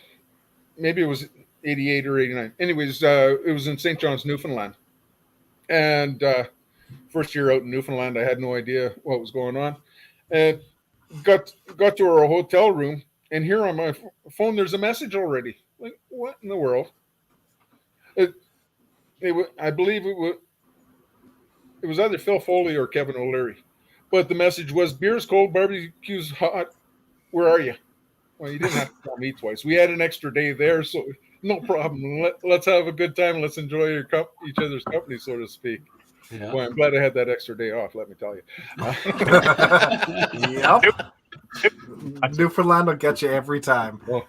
maybe it was 88 or 89. Anyways, it was in St. John's, Newfoundland. And first year out in Newfoundland, I had no idea what was going on. And got to our hotel room, and here on my phone, there's a message already. Like, what in the world? I believe it was either Phil Foley or Kevin O'Leary. But the message was, beer's cold, barbecue's hot. Where are you? Well, you didn't have to call me twice. We had an extra day there, so no problem. Let's have a good time. Let's enjoy each other's company, so to speak. Yeah. Well, I'm glad I had that extra day off, let me tell you. Yep. Newfoundland will get you every time. Well,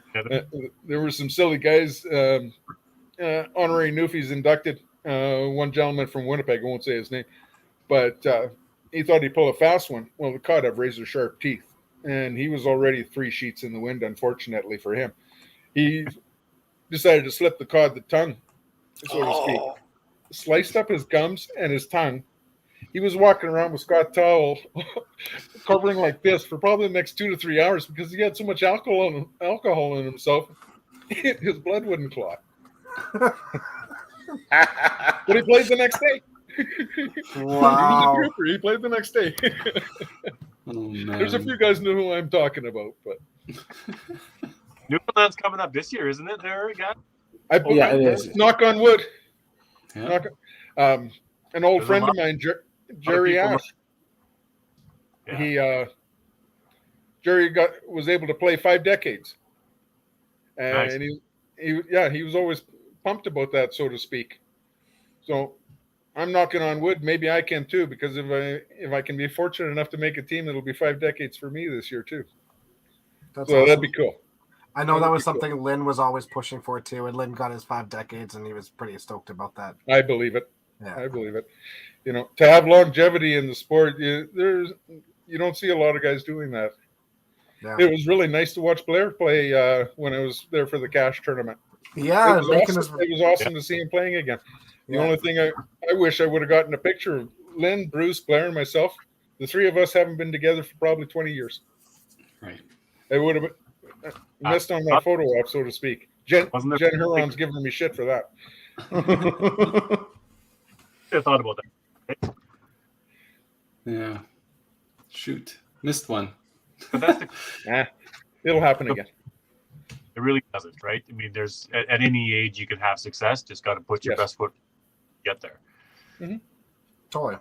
there were some silly guys. Honorary Newfies inducted. One gentleman from Winnipeg, I won't say his name, but he thought he'd pull a fast one. Well, the cod have razor sharp teeth, and he was already 3 sheets in the wind, unfortunately for him. He decided to slip the cod the tongue, so to speak. Sliced up his gums and his tongue. He was walking around with Scott towel covering like this for probably the next 2 to 3 hours because he had so much alcohol in himself, his blood wouldn't clot. But he played the next day. Wow. He played the next day. There's a few guys know who I'm talking about, but Newfoundland's coming up this year, isn't it? There, guys. It is. Knock on wood. Yeah. An old friend of mine, Jerry Ash. Yeah. Jerry was able to play 5 decades, and nice. he was always pumped about that, so to speak. So I'm knocking on wood. Maybe I can too, because if I can be fortunate enough to make a team, it'll be 5 decades for me this year too. That's so awesome. That'd be cool. I know that was something Lynn was always pushing for too, and Lynn got his 5 decades, and he was pretty stoked about that. I believe it. Yeah. I believe it. You know, to have longevity in the sport, you don't see a lot of guys doing that. Yeah. It was really nice to watch Blair play when I was there for the cash tournament. Yeah, it was awesome to see him playing again. The only thing I wish I would have gotten a picture of Lynn, Bruce, Blair, and myself. The 3 of us haven't been together for probably 20 years. Right. It would have missed on my photo op, so to speak. Jen Huron's giving me shit for that. I thought about that. Yeah. Shoot. Missed one. It'll happen again. It really doesn't, right? I mean, there's at any age you can have success. Just got to put your best foot, get there. Mm-hmm. Totally.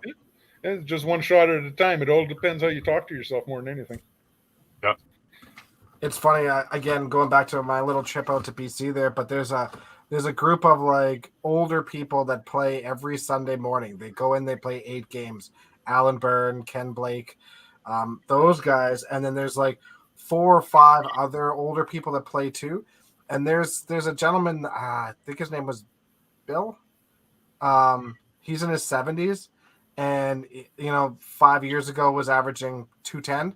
It's just one shot at a time. It all depends how you talk to yourself more than anything. Yeah. It's funny. Again, going back to my little trip out to BC there, but there's a group of like older people that play every Sunday morning. They go in, they play 8 games. Alan Byrne, Ken Blake, those guys, and then there's like 4 or 5 other older people that play too. And there's a gentleman, I think his name was Bill. He's in his 70s, and 5 years ago was averaging 210,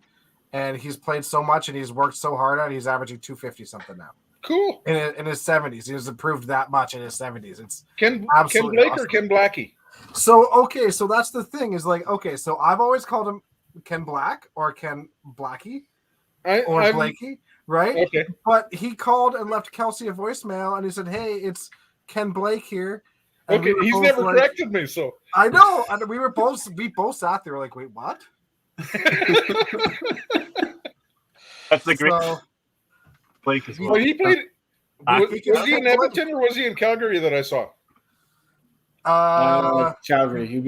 and he's played so much and he's worked so hard at it, he's averaging 250 something now. Cool. In his 70s, he has improved that much in his 70s. It's Ken Blake awesome. Or Ken Blackie. So that's the thing is like, okay, so I've always called him Ken Black or Ken Blackie. Or Blakey, right? Okay. But he called and left Kelsey a voicemail, and he said, "Hey, it's Ken Blake here." And okay, he's never corrected me, so I know. And we both sat there like, "Wait, what?" That's the great Blake as well. Well, he played. Was he in Edmonton or was he in Calgary that I saw? Calgary. He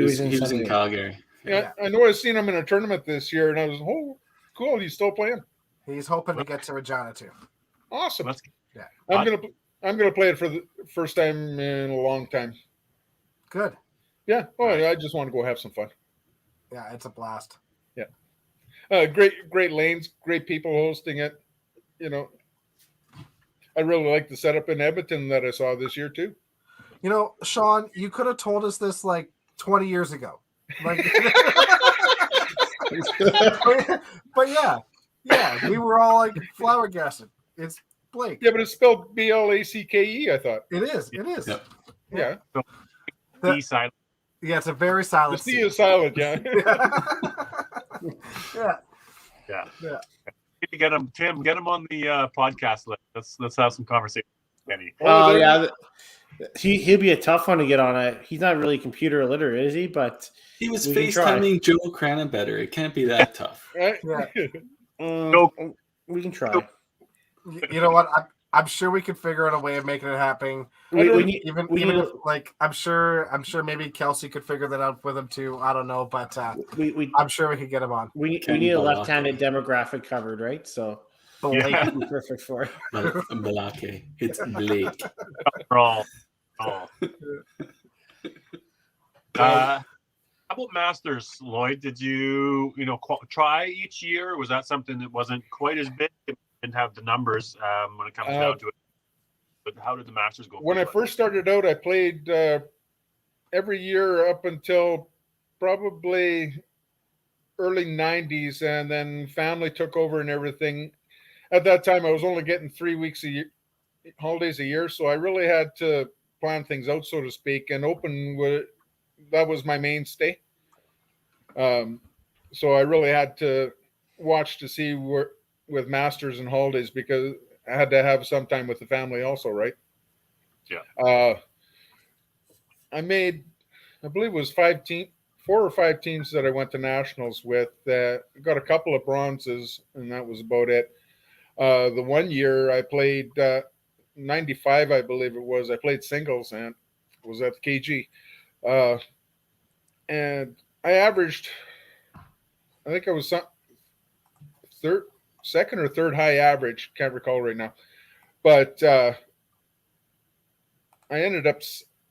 was in Calgary. Yeah, I know. I've seen him in a tournament this year, and I was cool. He's still playing. He's hoping to get to Regina too. Awesome. Yeah. I'm gonna play it for the first time in a long time. Good. Yeah. Well, I just want to go have some fun. Yeah, it's a blast. Yeah. Great lanes, great people hosting it. I really like the setup in Edmonton that I saw this year too. Sean, you could have told us this like 20 years ago. Like, but yeah, we were all like flabbergasted. It's Blake. Yeah, but it's spelled Blacke. I thought. It is. It is. Yep. Yeah. D silent. Yeah, it's a very The silent C C. is silent. Yeah. Yeah. Yeah. Yeah. Need to get him, Tim. Get him on the podcast list. Let's have some conversation, Kenny. Oh there- yeah, he'll be a tough one to get on it. He's not really computer illiterate, is he? But He was We can try. FaceTiming Joe Cranbetter. It can't be that tough. Right? Yeah. We can try. You know what? I'm sure we could figure out a way of making it happen. We need, Even we need if, like, I'm sure maybe Kelsey could figure that out with him too. I don't know, but we I'm sure we could get him on. we Ken need a Balake. left-handed demographic covered, right? So Blake. Yeah. that'd be perfect for it. Balake. It's Blake. All. How about Masters, Lloyd? Did you try each year? Or was that something that wasn't quite as big? Didn't have the numbers when it comes down to it. But how did the Masters go? When I first started out, I played every year up until probably early 90s, and then family took over and everything. At that time, I was only getting 3 weeks a year, holidays a year, so I really had to plan things out, so to speak, and that was my mainstay. So I really had to watch to see where with Masters and holidays, because I had to have some time with the family also, right? Yeah. I made, I believe it was 4 or 5 teams that I went to nationals with. Got a couple of bronzes, and that was about it. The one year I played 95, I believe it was. I played singles and was at the KG, and I averaged, I think I was second or third high average. Can't recall right now, but I ended up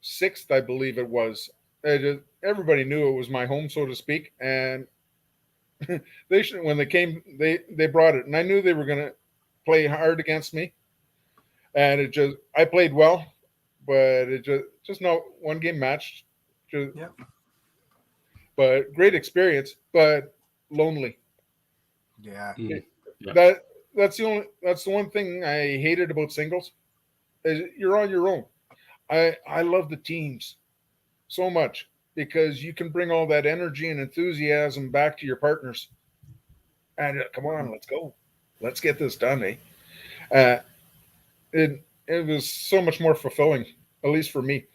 6th, I believe it was. Everybody knew it was my home, so to speak, and when they came, they brought it, and I knew they were going to play hard against me, and I played well, but it just not one game matched. Yeah. But great experience, but lonely. Yeah. Yeah. That's the one thing I hated about singles. Is you're on your own. I love the teams so much because you can bring all that energy and enthusiasm back to your partners. And come on, let's go. Let's get this done, eh? It was so much more fulfilling, at least for me.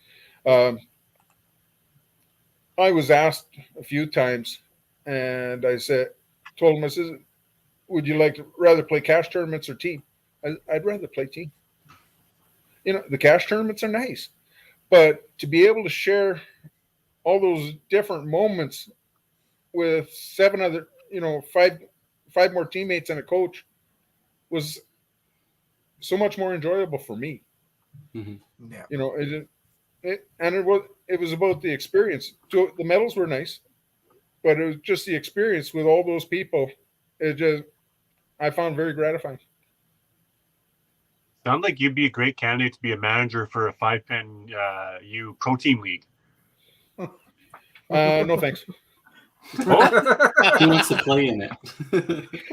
I was asked a few times, and I told him, I said, would you rather play cash tournaments or team? I'd rather play team. The cash tournaments are nice, but to be able to share all those different moments with 7 other, 5 more teammates and a coach was so much more enjoyable for me. Mm-hmm. Yeah. It was about the experience. So the medals were nice, but it was just the experience with all those people. I found very gratifying. Sounds like you'd be a great candidate to be a manager for a 5-pin U pro team league. No thanks. He wants to play in it.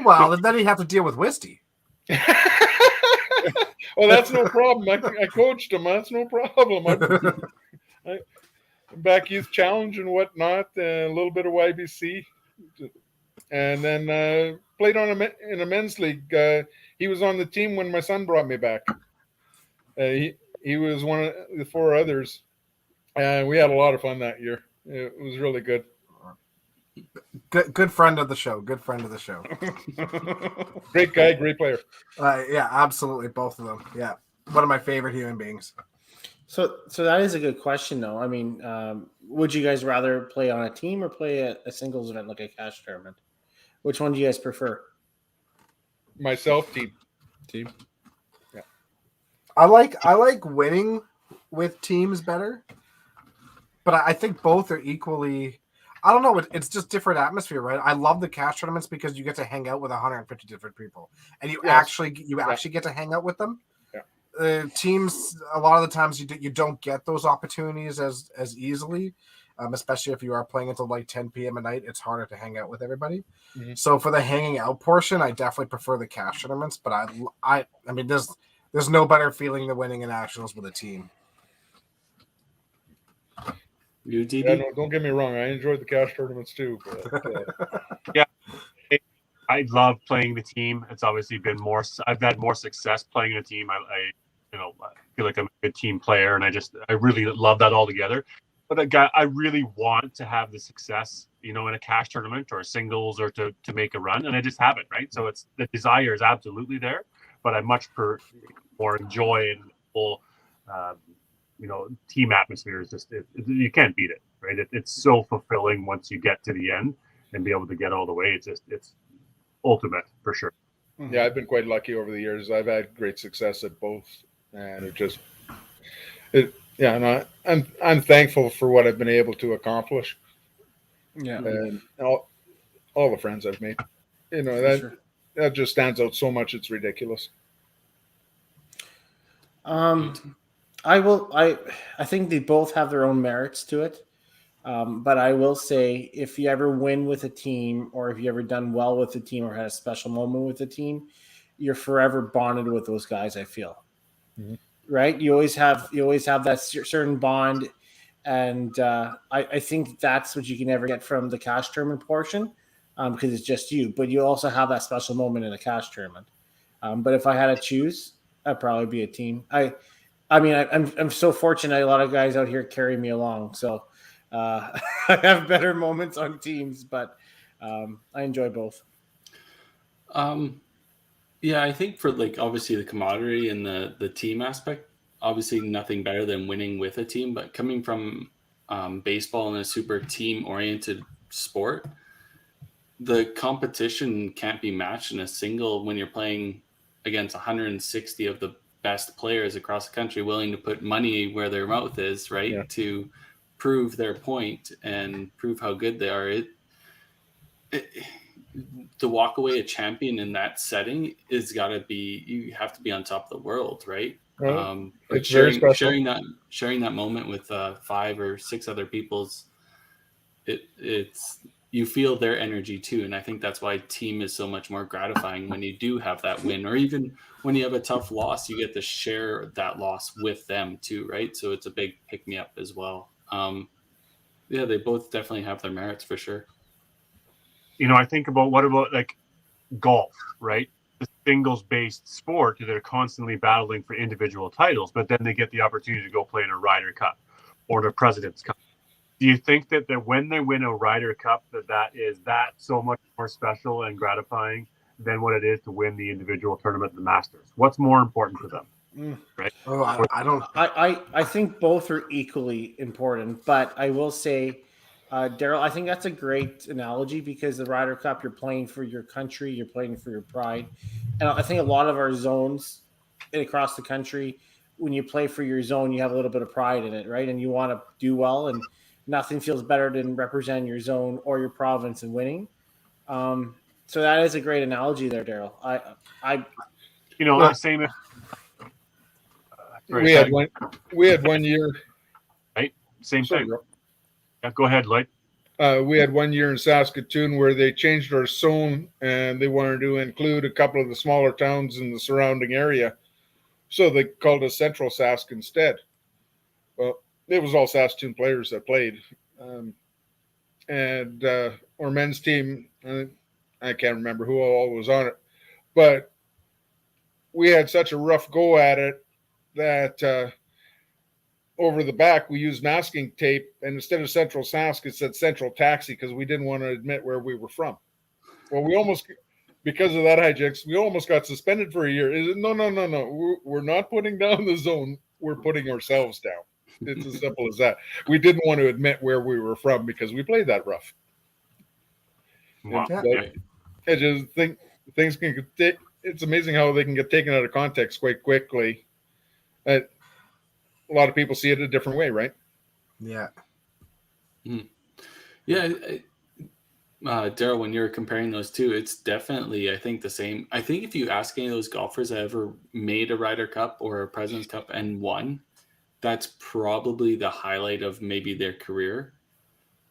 Well, then he'd have to deal with Wisty. Well, that's no problem. I coached him. That's no problem. Back youth challenge and whatnot, a little bit of YBC, and then played in a men's league. He was on the team when my son brought me back. He was one of the 4 others, and we had a lot of fun that year. It was really good. Good friend of the show. Good friend of the show. Great guy, great player. Yeah, absolutely, both of them. Yeah, one of my favorite human beings. So that is a good question, though. I mean, would you guys rather play on a team or play a singles event like a cash tournament? Which one do you guys prefer? Myself, team. Yeah. I like winning with teams better, but I think both are equally. I don't know. It's just different atmosphere, right? I love the cash tournaments because you get to hang out with 150 different people, and you actually get to hang out with them. Yeah. Teams, a lot of the times you don't get those opportunities as easily. especially if you are playing until like 10 p.m. at night. It's harder to hang out with everybody. Mhm. So for the hanging out portion, I definitely prefer the cash tournaments. But I mean, there's no better feeling than winning a nationals with a team. You, DB? Yeah, no, don't get me wrong. I enjoyed the cash tournaments too. But, I love playing the team. It's obviously been more. I've had more success playing a team. I feel like I'm a good team player, and I really love that altogether. But I really want to have the success, in a cash tournament or singles or to make a run, and I just haven't. Right, so it's the desire is absolutely there, but I much more enjoy and full, team atmosphere is just you can't beat it. Right, it's so fulfilling once you get to the end and be able to get all the way. It's ultimate for sure. yeah, I've been quite lucky over the years. I've had great success at both, and and I'm thankful for what I've been able to accomplish. Yeah, And all the friends I've made, that just stands out so much. It's ridiculous. I think they both have their own merits to it. But I will say, if you ever win with a team, or if you ever done well with a team, or had a special moment with a team, you're forever bonded with those guys. I feel, right? You always have that certain bond, and I think that's what you can never get from the cash tournament portion, because it's just you. But you also have that special moment in a cash tournament. But if I had to choose, I'd probably be a team. I'm so fortunate. A lot of guys out here carry me along, so. I have better moments on teams, but I enjoy both. Yeah, I think for obviously the camaraderie and the team aspect, obviously nothing better than winning with a team. But coming from baseball and a super team oriented sport, the competition can't be matched in a single when you're playing against 160 of the best players across the country willing to put money where their mouth is, right? Yeah. To prove their point and prove how good they are. To walk away a champion in that setting is got to be, you have to be on top of the world, right? Well, But it's very special. sharing that moment with 5 or 6 other people's, it's you feel their energy too, and I think that's why team is so much more gratifying when you do have that win, or even when you have a tough loss, you get to share that loss with them too, right? So it's a big pick me up as well. Yeah, they both definitely have their merits for sure. I think about what about golf, right? The singles based sport, they're constantly battling for individual titles, but then they get the opportunity to go play in a Ryder Cup or the President's Cup. Do you think that when they win a Ryder Cup, that is so much more special and gratifying than what it is to win the individual tournament, the Masters? What's more important to them? Right? Oh, I don't. I think both are equally important, but I will say, Daryl, I think that's a great analogy, because the Ryder Cup, you're playing for your country, you're playing for your pride, and I think a lot of our zones across the country, when you play for your zone, you have a little bit of pride in it, right? And you want to do well, and nothing feels better than representing your zone or your province and winning. So that is a great analogy there, Daryl. Same. We had one year. Right, same Sorry, thing. bro. Yeah, go ahead, Lloyd. We had one year in Saskatoon where they changed our zone, and they wanted to include a couple of the smaller towns in the surrounding area. So they called us Central Sask instead. Well, it was all Saskatoon players that played. And our men's team, I can't remember who all was on it, but we had such a rough go at it that over the back we used masking tape, and instead of Central Sask, it said Central Taxi, because we didn't want to admit where we were from. Well, because of that hijinks, we almost got suspended for a year. No. We're not putting down the zone. We're putting ourselves down. It's as simple as that. We didn't want to admit where we were from because we played that rough. Wow. I just think things can get. It's amazing how they can get taken out of context quite quickly. A lot of people see it a different way, right? Yeah. Yeah. Daryl, when you're comparing those two, it's definitely, I think, the same. I think if you ask any of those golfers that ever made a Ryder Cup or a President's Cup and won, that's probably the highlight of maybe their career.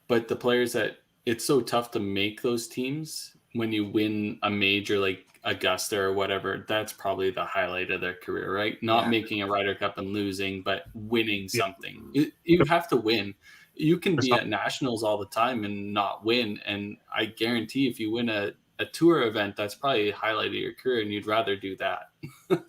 but the players that it's so tough to make those teams when you win a major like Augusta or whatever. That's probably the highlight of their career, right? Not making a Ryder Cup and losing, but winning something. You have to win. You can be at nationals all the time and not win. And I guarantee if you win a tour event, that's probably a highlight of your career, and you'd rather do that. But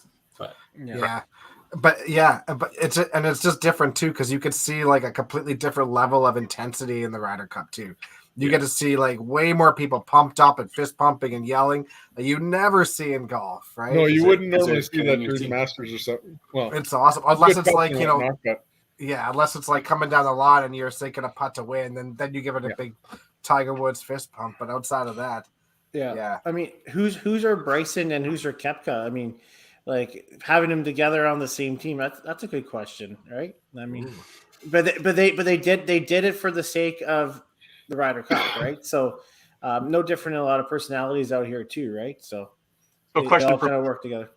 it's just different too, because you could see like a completely different level of intensity in the Ryder Cup too. You get to see like way more people pumped up and fist pumping and yelling that you never see in golf, right? No, you wouldn't normally see that through the Masters or something. Well, it's awesome unless it's like unless it's like coming down the line and you're sinking a putt to win, then you give it a big Tiger Woods fist pump. But outside of that, I mean, who's our Bryson and who's our Koepka? I mean, like having them together on the same team. That's a good question, right? I mean, but they did it for the sake of the Ryder Cup, right? So no different in a lot of personalities out here too, right? So they all kind of work together.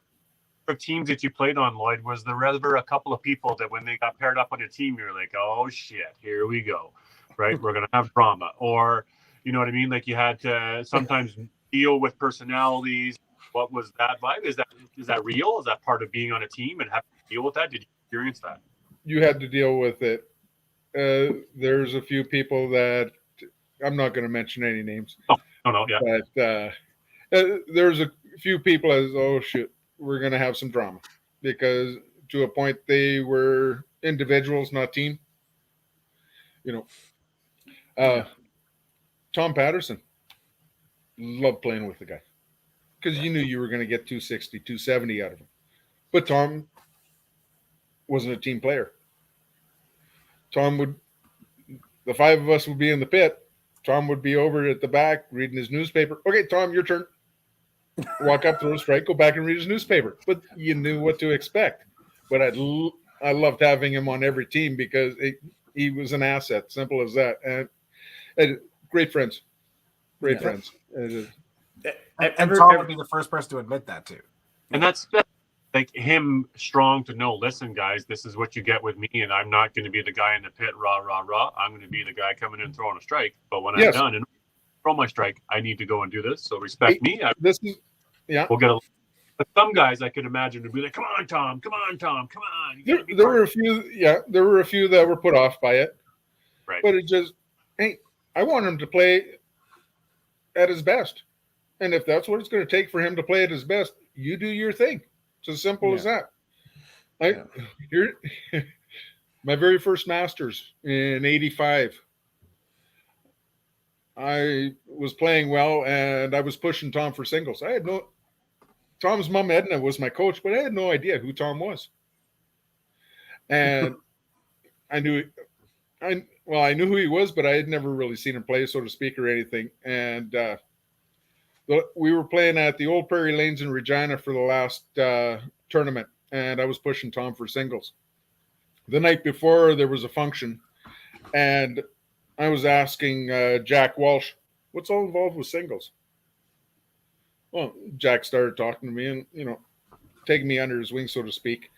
For teams that you played on, Lloyd, was there ever a couple of people that when they got paired up on a team, you're like, oh shit, here we go, right? We're gonna have drama, or you know what I mean? Like you had to sometimes deal with personalities. What was that vibe? Is that real? Is that part of being on a team and having to deal with that? Did you experience that? You had to deal with it. There's a few people that I'm not going to mention any names. No, yeah. But there's a few people as, oh shit, we're going to have some drama, because to a point they were individuals, not team. You know, Tom Patterson, loved playing with the guy because you knew you were going to get 260, 270 out of him. But Tom wasn't a team player. The five of us would be in the pit. Tom would be over at the back reading his newspaper. Okay, Tom, your turn. Walk up, throw a strike, go back and read his newspaper. But you knew what to expect. But I loved having him on every team because he was an asset. Simple as that. And great friends. Great friends. And Tom would be the first person to admit that too. And that's like him strong to know, listen, guys, this is what you get with me, and I'm not going to be the guy in the pit, rah, rah, rah. I'm going to be the guy coming in throwing a strike. But when I'm done and throw my strike, I need to go and do this. So respect me. We'll get but some guys I could imagine would be like, come on, Tom, come on, Tom, come on. There were a few that were put off by it. Right. But it just, hey, I want him to play at his best. And if that's what it's going to take for him to play at his best, you do your thing. It's as simple as that. My very first Masters in '85, I was playing well and I was pushing Tom for singles. Tom's mom Edna was my coach, but I had no idea who Tom was. And I knew who he was, but I had never really seen him play, so to speak, or anything. And we were playing at the Old Prairie Lanes in Regina for the last tournament, and I was pushing Tom for singles. The night before, there was a function, and I was asking Jack Walsh, what's all involved with singles? Well, Jack started talking to me and, taking me under his wing, so to speak.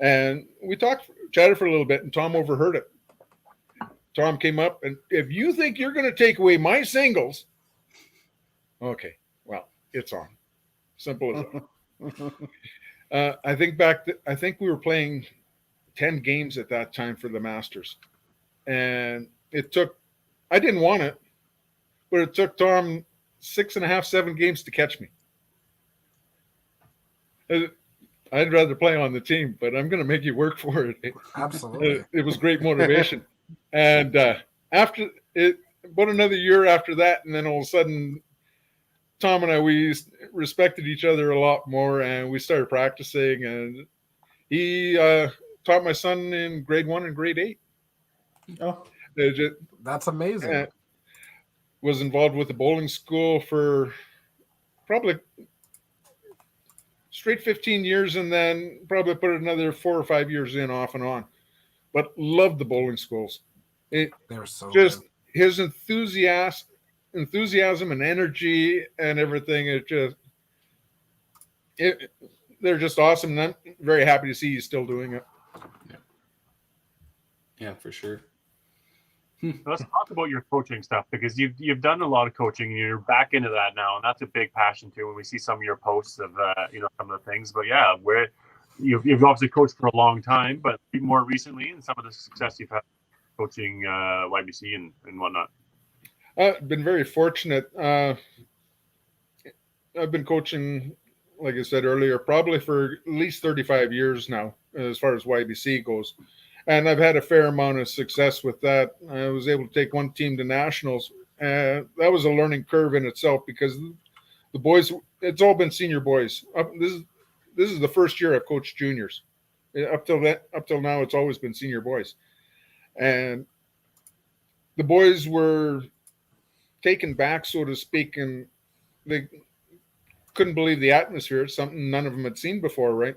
And we chatted for a little bit, and Tom overheard it. Tom came up, and if you think you're going to take away my singles, okay, well, it's on. Simple as that. I think we were playing 10 games at that time for the Masters. And I didn't want it, but it took Tom 6.5, 7 games to catch me. I'd rather play on the team, but I'm going to make you work for it. Absolutely. It was great motivation. And after it, about another year after that, and then all of a sudden, Tom and we respected each other a lot more, and we started practicing. And he taught my son in grade 1 and grade 8. Oh, that's amazing. Was involved with the bowling school for probably straight 15 years, and then probably put another 4 or 5 years in off and on. But loved the bowling schools. They were so just good. His enthusiasm and energy and everything. They're just awesome. And I'm very happy to see he's still doing it. Yeah, for sure. Let's talk about your coaching stuff, because you've done a lot of coaching and you're back into that now, and that's a big passion too. When we see some of your posts of some of the things, but yeah, where you've obviously coached for a long time, but more recently, and some of the success you've had coaching YBC and whatnot. I've been very fortunate. I've been coaching, like I said earlier, probably for at least 35 years now, as far as YBC goes. And I've had a fair amount of success with that. I was able to take one team to nationals. That was a learning curve in itself, because the boys, it's all been senior boys. This is the first year I've coached juniors. Up till now, it's always been senior boys. And the boys were taken back, so to speak, and they couldn't believe the atmosphere. It's something none of them had seen before, right?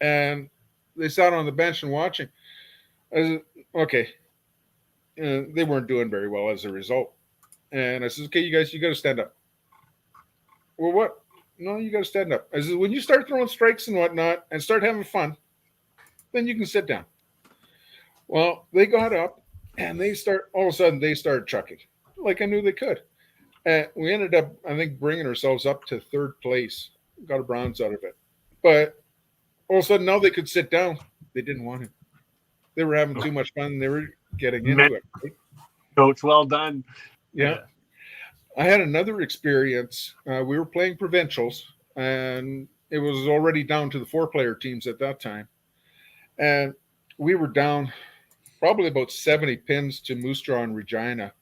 And they sat on the bench and watching. I said, okay. They weren't doing very well as a result. And I said, okay, you guys, you got to stand up. Well, what? No, you got to stand up. I said, when you start throwing strikes and whatnot and start having fun, then you can sit down. Well, they got up and all of a sudden they started chucking like I knew they could. And we ended up, I think, bringing ourselves up to third place. Got a bronze out of it. But all of a sudden now they could sit down. They didn't want to. They were having too much fun. They were getting into it. Right? Coach, well done. Yeah. I had another experience. We were playing provincials, and it was already down to the 4-player teams at that time. And we were down probably about 70 pins to Moose Jaw and Regina.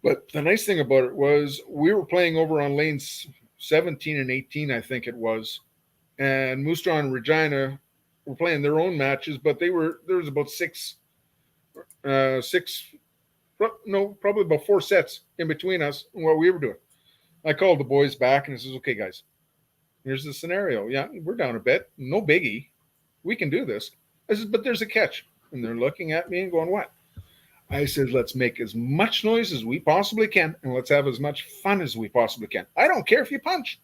But the nice thing about it was we were playing over on lanes 17 and 18, I think it was. And Moose Jaw and Regina were playing their own matches, but there was about probably about 4 sets in between us and what we were doing. I called the boys back and I says, okay, guys, here's the scenario. Yeah, we're down a bit. No biggie. We can do this. I said, but there's a catch. And they're looking at me and going, what? I said, let's make as much noise as we possibly can, and let's have as much fun as we possibly can. I don't care if you punch.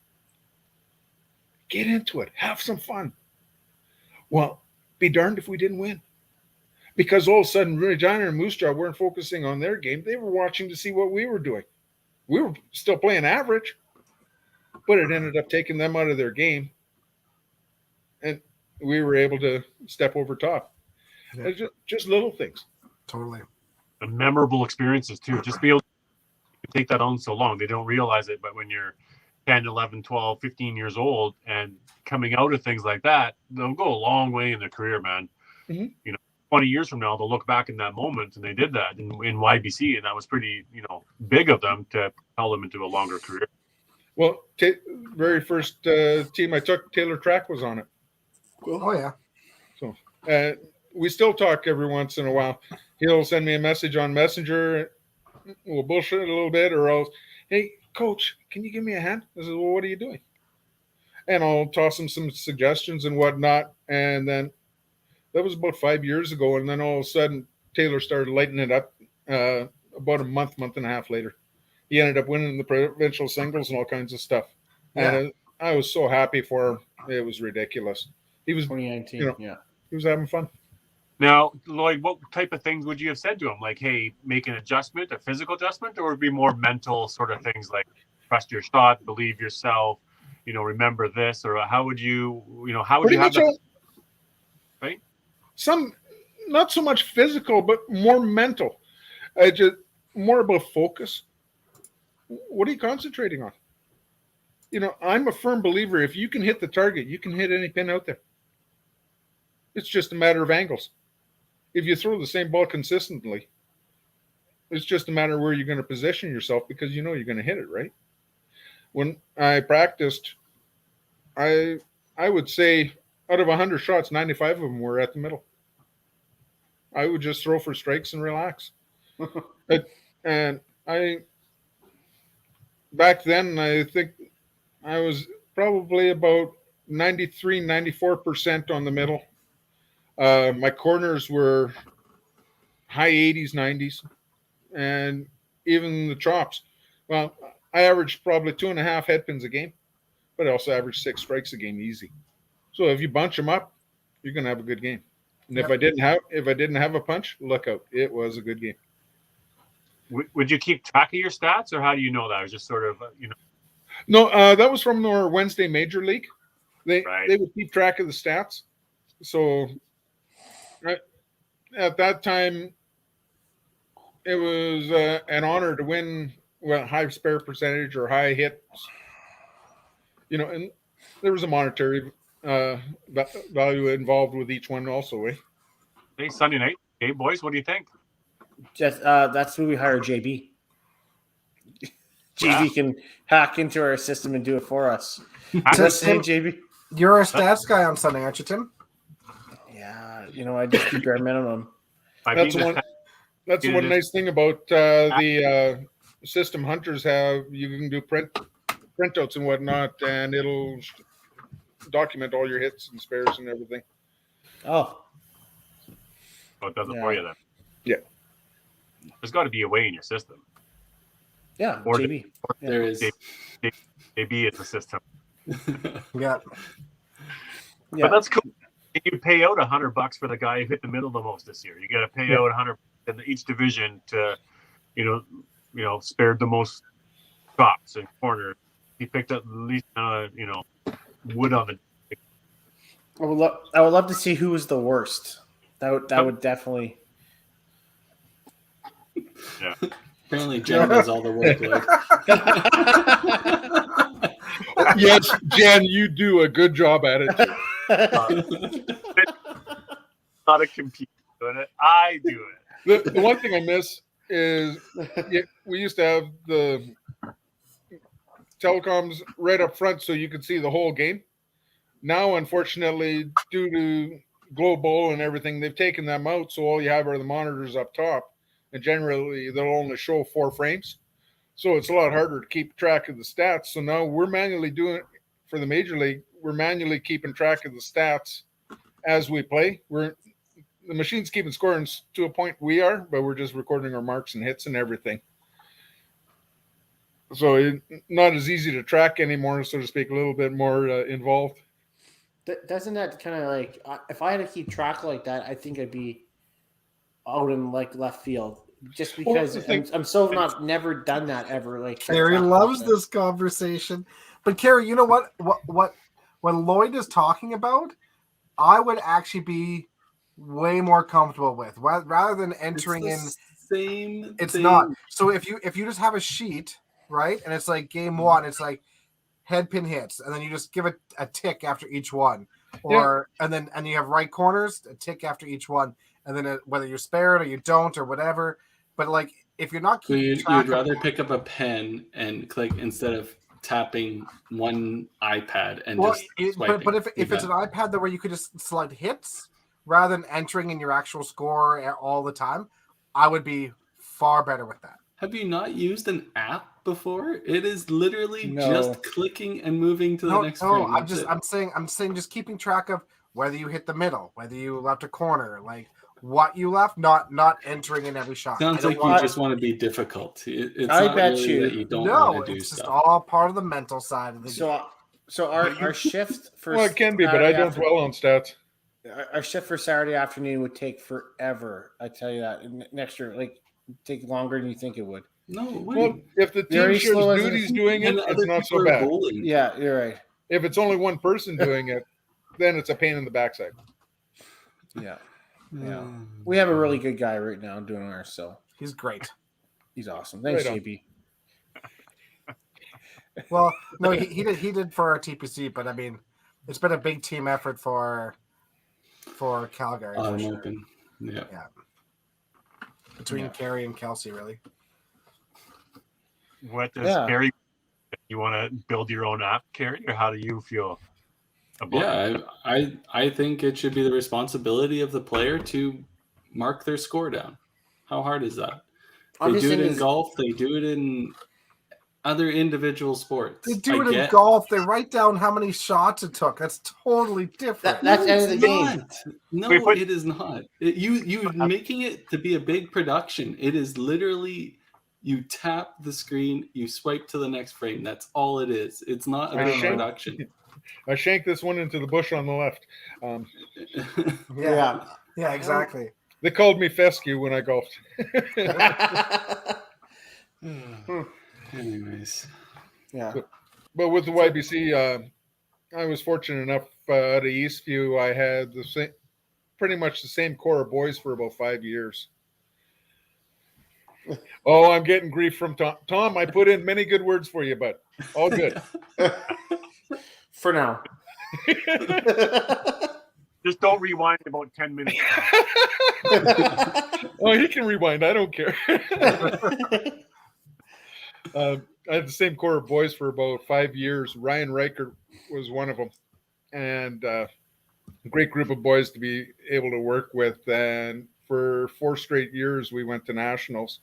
Get into it. Have some fun. Well, be darned if we didn't win. Because all of a sudden, Regina and Moose Jaw weren't focusing on their game. They were watching to see what we were doing. We were still playing average, but it ended up taking them out of their game. And we were able to step over top. Yeah. Just little things. Totally. The memorable experiences too. Just be able to take that on so long. They don't realize it, but when you're 10, 11, 12, 15 years old and coming out of things like that, they'll go a long way in their career, man. Mm-hmm. 20 years from now, they'll look back in that moment, and they did that in YBC, and that was pretty, big of them to propel them into a longer career. Well, very first team I took, Taylor Track was on it. Oh, yeah. So we still talk every once in a while. He'll send me a message on Messenger. We'll bullshit a little bit, or else, hey, coach, can you give me a hand? I said, well, what are you doing? And I'll toss him some suggestions and whatnot. And then that was about 5 years ago. And then all of a sudden, Taylor started lighting it up about a month and a half later. He ended up winning the provincial singles and all kinds of stuff. Yeah. And I was so happy for him. It was ridiculous. He was 2019. He was having fun. Now, Lloyd, what type of things would you have said to him? Like, hey, make an adjustment, a physical adjustment, or would it be more mental sort of things like trust your shot, believe yourself, remember this, or how would you have that? Right? Some, not so much physical, but more mental. Just more about focus. What are you concentrating on? I'm a firm believer. If you can hit the target, you can hit any pin out there. It's just a matter of angles. If you throw the same ball consistently, it's just a matter of where you're going to position yourself, because you're going to hit it, right? When I practiced, I would say out of 100 shots, 95 of them were at the middle. I would just throw for strikes and relax. And back then, I think I was probably about 93, 94% on the middle. My corners were high 80s, 90s, and even the chops. Well, I averaged probably 2.5 head pins a game, but I also averaged 6 strikes a game easy. So if you bunch them up, you're going to have a good game. And if I didn't have a punch, look out. It was a good game. Would you keep track of your stats, or how do you know that? It was just sort of, No, that was from our Wednesday Major League. They would keep track of the stats. So at that time, it was an honor to win high spare percentage or high hits. And there was a monetary value involved with each one also. Hey, Sunday night, hey boys, what do you think? Just that's who we hired, JB. JB can hack into our system and do it for us. Just Tim, JB. You're a stats guy on Sunday, aren't you, Tim? Yeah, I just do bare minimum. That's one nice thing about the system hunters have. You can do printouts and whatnot, and it'll document all your hits and spares and everything. Oh, it does it for you then. Yeah. There's got to be a way in your system. Yeah, or JB. There is. JB is the system. Yeah. But that's cool. You pay out $100 for the guy who hit the middle the most this year. You got to pay out $100 in each division to, spared the most shots and corners. He picked up the least, wood on the. I would love to see who was the worst. That would definitely. Yeah. Apparently, Jen does all the work. Yes, Jen, you do a good job at it. Not a computer doing it. I do it. The one thing I miss is we used to have the telecoms right up front so you could see the whole game. Now, unfortunately, due to global and everything, they've taken them out, so all you have are the monitors up top, and generally they'll only show 4 frames. So it's a lot harder to keep track of the stats. So now we're manually doing for the Major League. We're manually keeping track of the stats as we play. The machine's keeping scoring to a point we are, but we're just recording our marks and hits and everything. So not as easy to track anymore, so to speak, a little bit more involved. Doesn't that kind of like, if I had to keep track like that, I think I'd be out in like left field. Just because I'm so never done that ever. Like Carrie loves this conversation, but Carrie, you know what when Lloyd is talking about, I would actually be way more comfortable with rather than entering in. Same. It's not. So if you just have a sheet, right, and it's like game 1, it's like head pin hits, and then you just give it a tick after each one, and you have right corners, a tick after each one, and then whether you're spared or you don't or whatever. But like, if you're not keeping you'd rather pick up a pen and click instead of tapping one iPad and just swiping. But if it's an iPad where you could just select hits rather than entering in your actual score all the time, I would be far better with that. Have you not used an app before? It is literally just clicking and moving to the next frame. I'm saying just keeping track of whether you hit the middle, whether you left a corner, like what you left, not entering in every shot. Sounds like you just want to be difficult. It's not really that you don't want to do stuff. It's just all part of the mental side of the game. So our shift for it can be, but I don't dwell on stats. Our shift for Saturday afternoon would take forever. I tell you that. Next year, take longer than you think it would. No, well, if the team shares duties doing it, it's not so bad. Yeah, you're right. If it's only one person doing it, then it's a pain in the backside. Yeah. Yeah. We have a really good guy right now doing ours, so he's great. He's awesome. Thanks, JB. Well, no, he did for our TPC, but I mean, it's been a big team effort for Calgary. For sure. Open. Yeah. Between Carrie and Kelsey, really. What does Carrie? You want to build your own app, Carrie, or how do you feel? I think it should be the responsibility of the player to mark their score down. How hard is that? They do it in golf. They do it in other individual sports. They do it in golf. They write down how many shots it took. That's totally different. That's the end of the game. No, it is not. You making it to be a big production. It is literally you tap the screen, you swipe to the next frame. That's all it is. It's not a big production. I shanked this one into the bush on the left. Yeah, exactly. They called me fescue when I golfed. Anyways, Yeah. But with the YBC, I was fortunate enough at Eastview. I had pretty much the same core of boys for about 5 years. Oh, I'm getting grief from Tom. Tom, I put in many good words for you, but all good. For now. Just don't rewind about 10 minutes. Oh, he can rewind. I don't care. I had the same core of boys for about 5 years. Ryan Riker was one of them, and a great group of boys to be able to work with. And for 4 straight years, we went to nationals.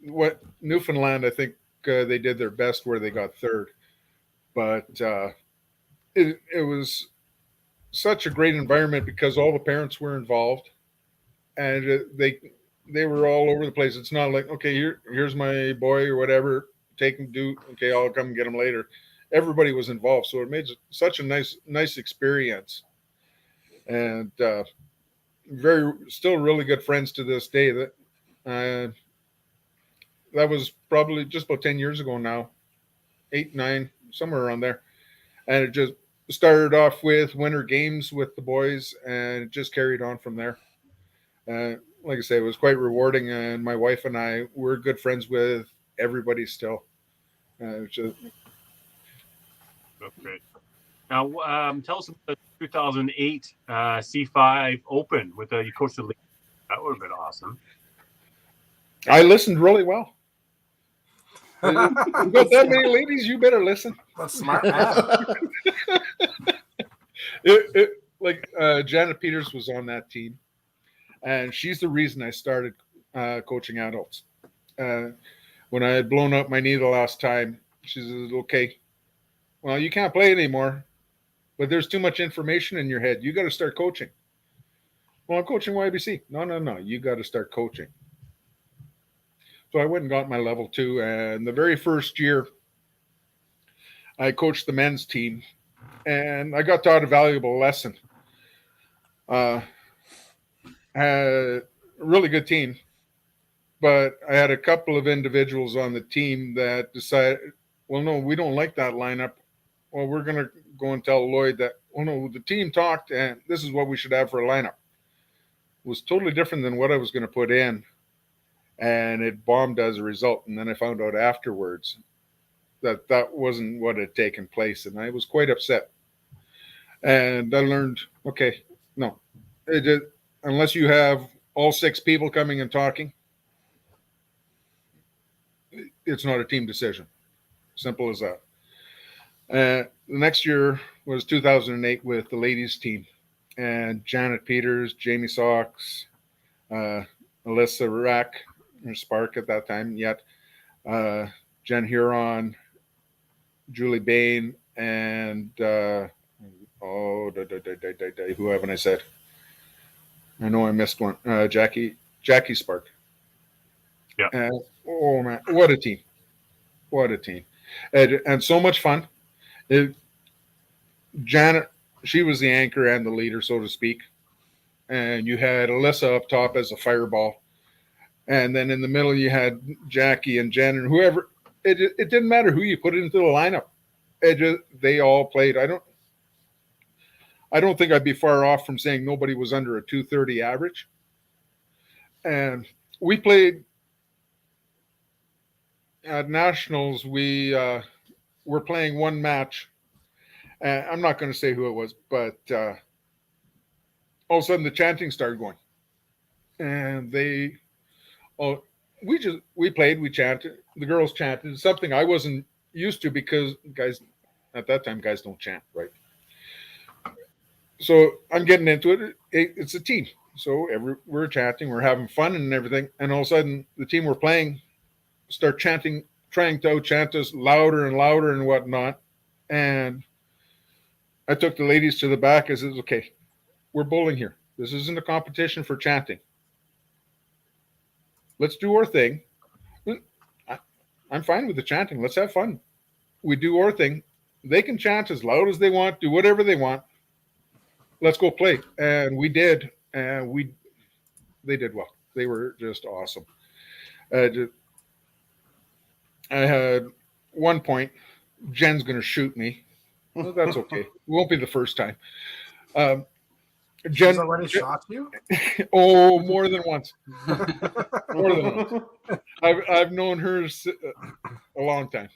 What Newfoundland, I think they did their best where they got third, but it was such a great environment because all the parents were involved, and they were all over the place. It's not like, okay, here's my boy or whatever, take him, okay, I'll come get him later. Everybody was involved, so it made such a nice experience, and still really good friends to this day. That was probably just about 10 years ago now, 8, 9, somewhere around there, and it just started off with winter games with the boys, and it just carried on from there. Like I say, it was quite rewarding, and my wife and I were good friends with everybody still. That's great. Now, tell us about the 2008 C5 Open with you coached the league. That would have been awesome. I listened really well. You got that many ladies, you better listen. That's smart, man. Janet Peters was on that team, and she's the reason I started coaching adults. When I had blown up my knee the last time, she says, okay, well, you can't play anymore, but there's too much information in your head. You got to start coaching. Well, I'm coaching YBC. No. You got to start coaching. So I went and got my level 2. And the very first year, I coached the men's team, and I got taught a valuable lesson. Had a really good team, but I had a couple of individuals on the team that decided, well, no, we don't like that lineup. Well, we're going to go and tell Lloyd that, oh, no, the team talked, and this is what we should have for a lineup. It was totally different than what I was going to put in, and it bombed as a result. And then I found out afterwards that wasn't what had taken place, and I was quite upset. And I learned, okay, no, unless you have all 6 people coming and talking, it's not a team decision. Simple as that. The next year was 2008 with the ladies team, and Janet Peters, Jamie Sox, Alyssa Rack, or Spark at that time yet, Jen Huron, Julie Bain, and who haven't I said? I know I missed one. Jackie Spark. Yeah. Oh man, what a team! What a team! And so much fun. Janet, she was the anchor and the leader, so to speak. And you had Alyssa up top as a fireball. And then in the middle, you had Jackie and Jen and whoever. It didn't matter who you put into the lineup. They all played. I don't think I'd be far off from saying nobody was under a 230 average. And we played at nationals. We were playing one match. I'm not going to say who it was, but all of a sudden the chanting started going, and we played, we chanted, the girls chanted, something I wasn't used to because guys at that time don't chant, right? So I'm getting into it. It's a team, so we're chanting, we're having fun and everything, and all of a sudden the team we're playing start chanting, trying to out-chant us louder and louder and whatnot, and I took the ladies to the back. I said, okay, we're bowling here. This isn't a competition for chanting. Let's do our thing. I'm fine with the chanting. Let's have fun. We do our thing. They can chant as loud as they want, do whatever they want. let's go play. And we did. And they did well. They were just awesome. I had one point. Jen's going to shoot me. Well, that's okay. It won't be the first time. She's already shot you? Oh, more than once. More than once. I've known her a long time.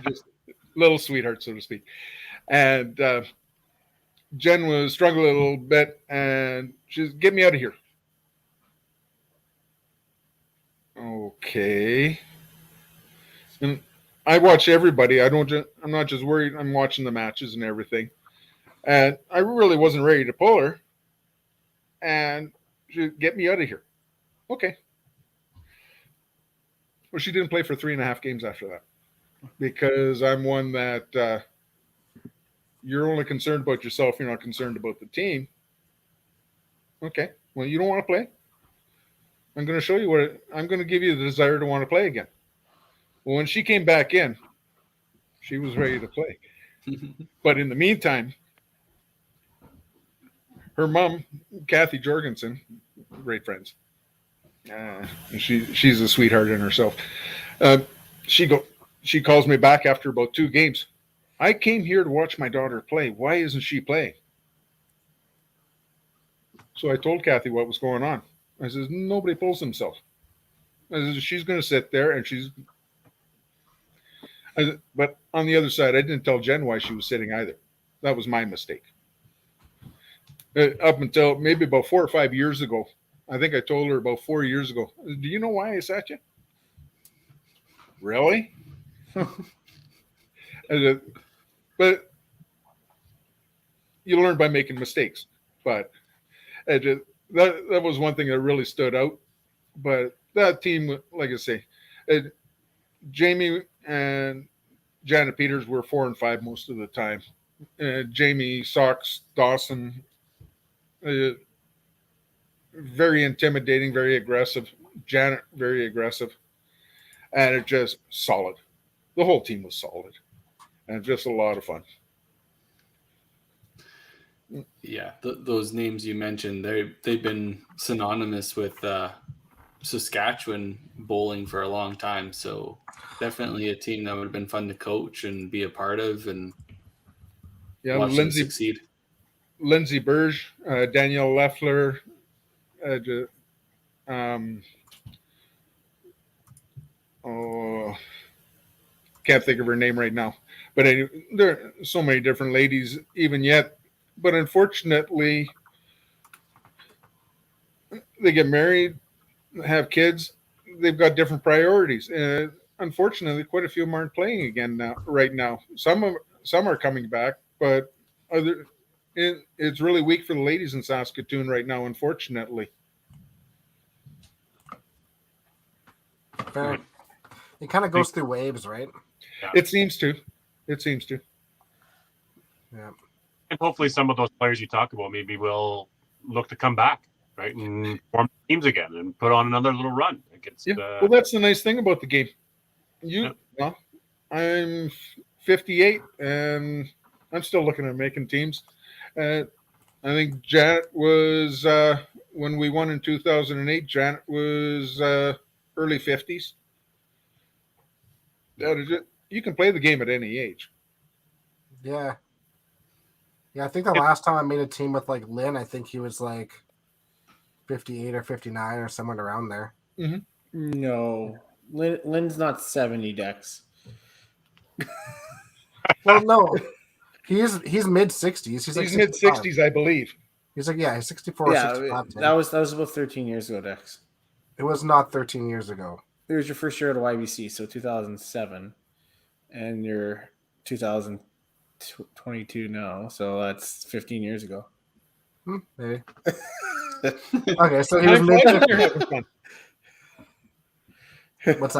Just little sweetheart, so to speak. And Jen was struggling a little bit, and she's, get me out of here. Okay. And I watch everybody. I'm not just worried. I'm watching the matches and everything. And I really wasn't ready to pull her. And she get me out of here. Okay. Well, she didn't play for 3.5 games after that. Because I'm one that you're only concerned about yourself. You're not concerned about the team. Okay. Well, you don't want to play? I'm going to show you I'm going to give you the desire to want to play again. Well, when she came back in, she was ready to play. But in the meantime, her mom, Kathy Jorgensen, great friends. She's a sweetheart in herself. She calls me back after about 2 games. I came here to watch my daughter play. Why isn't she playing? So I told Kathy what was going on. I says, nobody pulls themselves. I says, she's going to sit there and but on the other side, I didn't tell Jen why she was sitting either. That was my mistake. Up until maybe about 4 or 5 years ago, I think I told her about 4 years ago, do you know why I sat you? Really? But you learn by making mistakes. But that was one thing that really stood out. But that team, like I say, Jamie and Janet Peters were 4 and 5 most of the time. Jamie Sox Dawson, very intimidating, very aggressive. Janet, very aggressive. And it just solid. The whole team was solid. And just a lot of fun. Yeah, those names you mentioned, they've been synonymous with Saskatchewan bowling for a long time. So definitely a team that would have been fun to coach and be a part of and watch them succeed. Lindsay Burge, Danielle Leffler, can't think of her name right now. But there are so many different ladies even yet. But unfortunately, they get married, have kids. They've got different priorities. Unfortunately, quite a few of them aren't playing again right now. Some are coming back, but it's really weak for the ladies in Saskatoon right now, unfortunately. It kind of goes through waves, right? Yeah. It seems to. Yeah. And hopefully some of those players you talk about maybe will look to come back, right, and form teams again and put on another little run against. Well, that's the nice thing about the game. I'm 58 and I'm still looking at making teams. I think Janet was when we won in 2008. Janet was early 50s. You can play the game at any age. Yeah. Yeah, I think the last time I made a team with like Lynn, I think he was like 58 or 59 or somewhere around there. Mm-hmm. No, Lynn's not 70, Dex. Well, no, he's mid 60s. He's like mid 60s, I believe. He's like, yeah, he's 64. Yeah, 65, that was about 13 years ago, Dex. It was not 13 years ago. It was your first year at YBC, so 2007, and you're 2022 now, so that's 15 years ago. Maybe. Okay, so he was mid. What's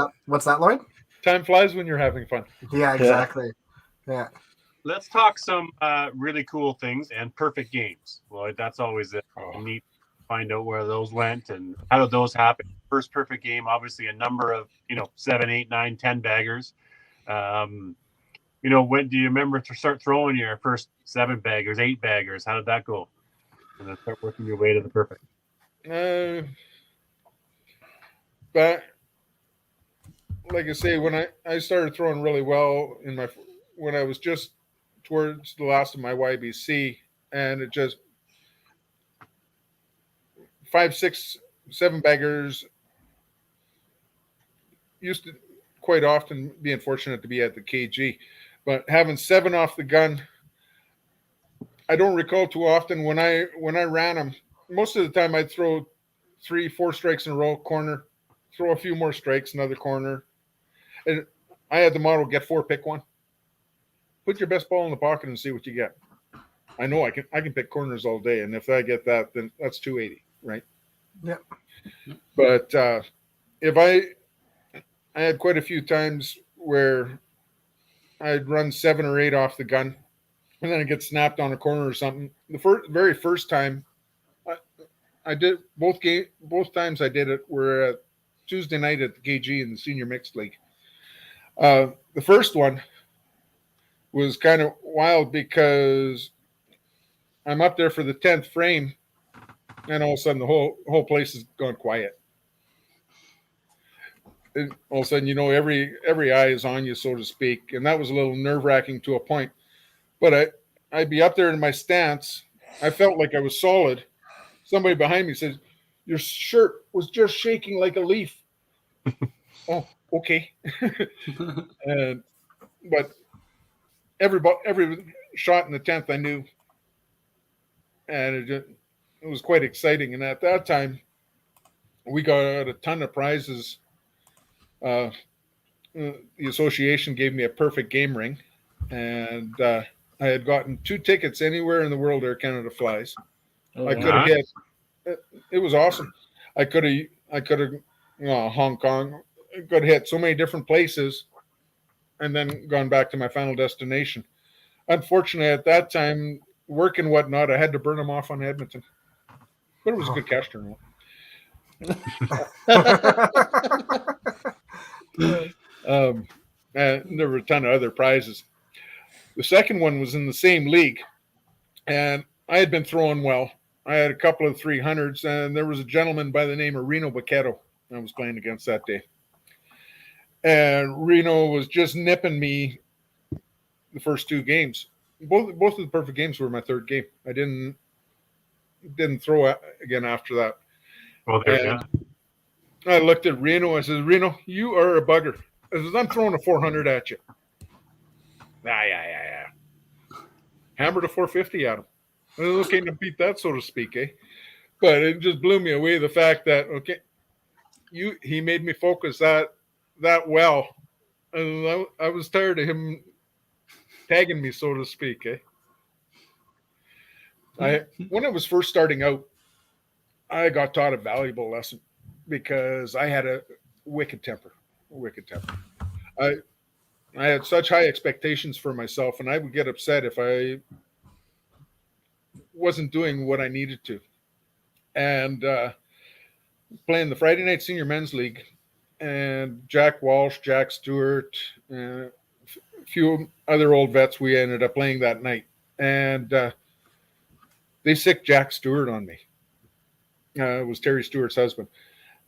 that, Lloyd? Time flies when you're having fun. Yeah, exactly. Yeah. Let's talk some really cool things and perfect games. Lloyd, that's always neat to find out where those went and how did those happen. First perfect game, obviously a number of 7, 8, 9, 10 baggers. When do you remember to start throwing your first 7 baggers, 8 baggers? How did that go? And then start working your way to the perfect. But like I say, when I started throwing really well when I was just towards the last of my YBC, and it just 5, 6, 7 baggers used to quite often being fortunate to be at the KG, but having 7 off the gun, I don't recall too often when I ran them. Most of the time I'd throw 3, 4 strikes in a row, corner, throw a few more strikes, another corner. And I had the model get 4, pick 1. Put your best ball in the pocket and see what you get. I know I can pick corners all day, and if I get that, then that's 280, right? Yeah. But if I had quite a few times where I'd run 7 or 8 off the gun, and then it gets snapped on a corner or something. The very first time I did both times I did it were Tuesday night at the KG in the senior mixed league. The first one was kind of wild because I'm up there for the 10th frame, and all of a sudden the whole place has gone quiet. And all of a sudden, every eye is on you, so to speak, and that was a little nerve-wracking to a point. But I'd be up there in my stance. I felt like I was solid. Somebody behind me says, "Your shirt was just shaking like a leaf." Oh, okay. But every shot in the 10th I knew, and it was quite exciting. And at that time, we got a ton of prizes. The association gave me a perfect game ring, and I had gotten 2 tickets anywhere in the world Air Canada flies. I could have hit. It was awesome. I could have Hong Kong. Could have hit so many different places, and then gone back to my final destination. Unfortunately, at that time, work and whatnot, I had to burn them off on Edmonton. But it was a good cash turnout. And there were a ton of other prizes. The second one was in the same league, and I had been throwing well. I had a couple of 300s, and there was a gentleman by the name of Reno Baquetto I was playing against that day. And Reno was just nipping me the first 2 games. Both of the perfect games were my 3rd game. I didn't throw again after that. Well, there, I looked at Reno. I said, "Reno, you are a bugger." I said, "I'm throwing a 400 at you." Yeah. Hammered a 450 at him. I was looking to beat that, so to speak, eh? But it just blew me away, the fact that, he made me focus that well. And I was tired of him tagging me, so to speak, eh? When I was first starting out, I got taught a valuable lesson because I had a wicked temper. I had such high expectations for myself, and I would get upset if I wasn't doing what I needed to. And playing the Friday night senior men's league, and Jack Walsh, Jack Stewart, a few other old vets, we ended up playing that night. And they sicked Jack Stewart on me. It was Terry Stewart's husband.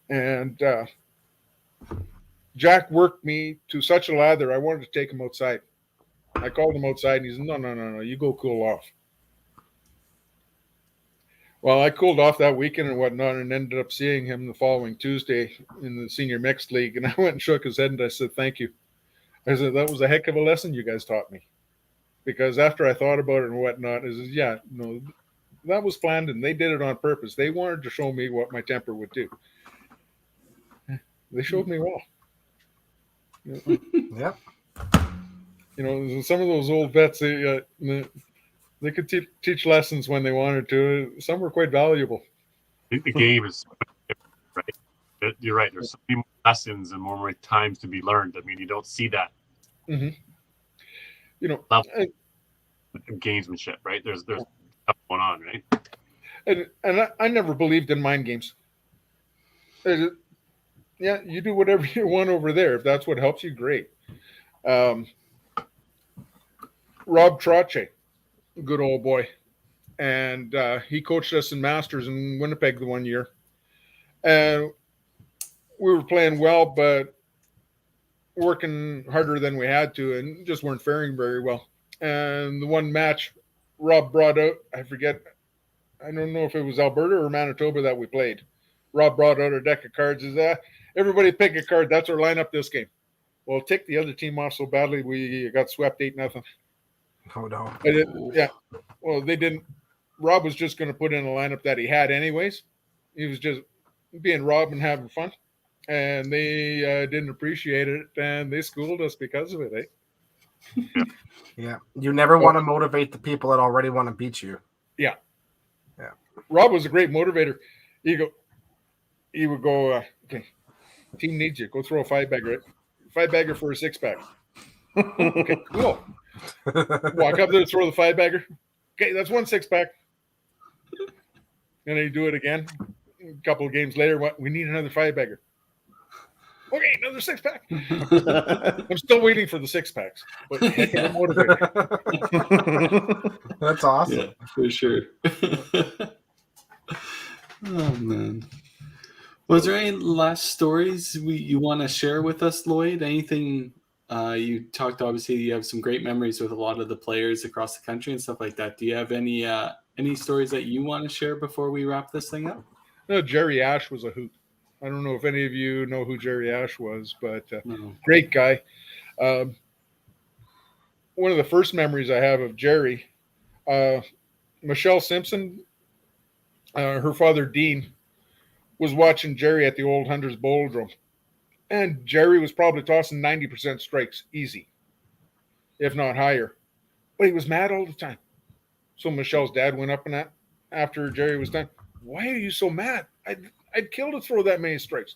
And Jack worked me to such a lather, I wanted to take him outside. I called him outside, and he said, no, you go cool off. Well, I cooled off that weekend and whatnot, and ended up seeing him the following Tuesday in the senior mixed league. And I went and shook his head, and I said, "Thank you." I said, "That was a heck of a lesson you guys taught me." Because after I thought about it and whatnot, I said, "Yeah, no, that was planned, and they did it on purpose. They wanted to show me what my temper would do." They showed me well. Yeah. Some of those old vets, they could teach lessons when they wanted to. Some were quite valuable. I think the game is right. You're right. There's so many more lessons and more times to be learned. I mean, you don't see that. Mm-hmm. Gamesmanship, right? There's stuff going on, right? And I never believed in mind games. Yeah, you do whatever you want over there. If that's what helps you, great. Rob Troche, good old boy. And he coached us in Masters in Winnipeg the one year. And we were playing well, but working harder than we had to and just weren't faring very well. And the one match Rob brought out, I don't know if it was Alberta or Manitoba that we played. Rob brought out a deck of cards. Everybody pick a card. That's our lineup this game. Well, it ticked the other team off so badly we got swept 8-0. Oh no. Yeah. Well, they didn't. Rob was just going to put in a lineup that he had anyways. He was just being Rob and having fun. And they didn't appreciate it, and they schooled us because of it, eh? Yeah. You never want to motivate the people that already want to beat you. Yeah. Yeah. Rob was a great motivator. He would go, okay, team needs you. Go throw a 5-bagger. 5-bagger for a 6-pack. Okay, cool. Walk up there, throw the 5-bagger. Okay, that's 1 6-pack. And then you do it again. A couple of games later, we need another 5-bagger. Okay, another 6-pack. I'm still waiting for the 6-packs. But heck of a motivator. That's awesome. Yeah, for sure. Oh man. Was there any last stories you want to share with us, Lloyd? Anything you talked, obviously you have some great memories with a lot of the players across the country and stuff like that. Do you have any stories that you want to share before we wrap this thing up? No, Jerry Ash was a hoot. I don't know if any of you know who Jerry Ash was, but No. great guy. One of the first memories I have of Jerry, Michelle Simpson, her father Dean, was watching Jerry at the old Hunters Bowldrome. And Jerry was probably tossing 90% strikes, easy, if not higher. But he was mad all the time. So Michelle's dad went up and after Jerry was done, why are you so mad? I'd kill to throw that many strikes.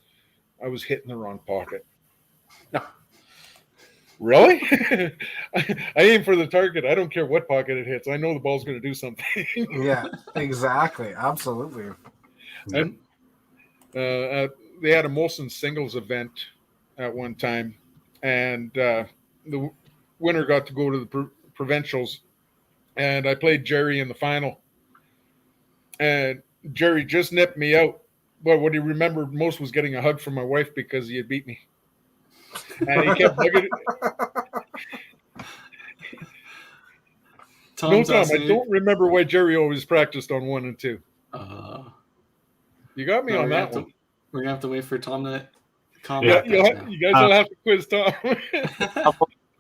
I was hitting the wrong pocket. No. Really? I aim for the target. I don't care what pocket it hits. I know the ball's going to do something. Yeah, exactly. Absolutely. And they had a Molson singles event at one time, and the winner got to go to the provincials, and I played Jerry in the final. And Jerry just nipped me out. But what he remembered most was getting a hug from my wife because he had beat me. And he kept hugging. Tom, I don't remember why Jerry always practiced on 1 and 2. You got me on that one. We're going to have to wait for Tom to comment. Yeah, you guys will have to quiz Tom.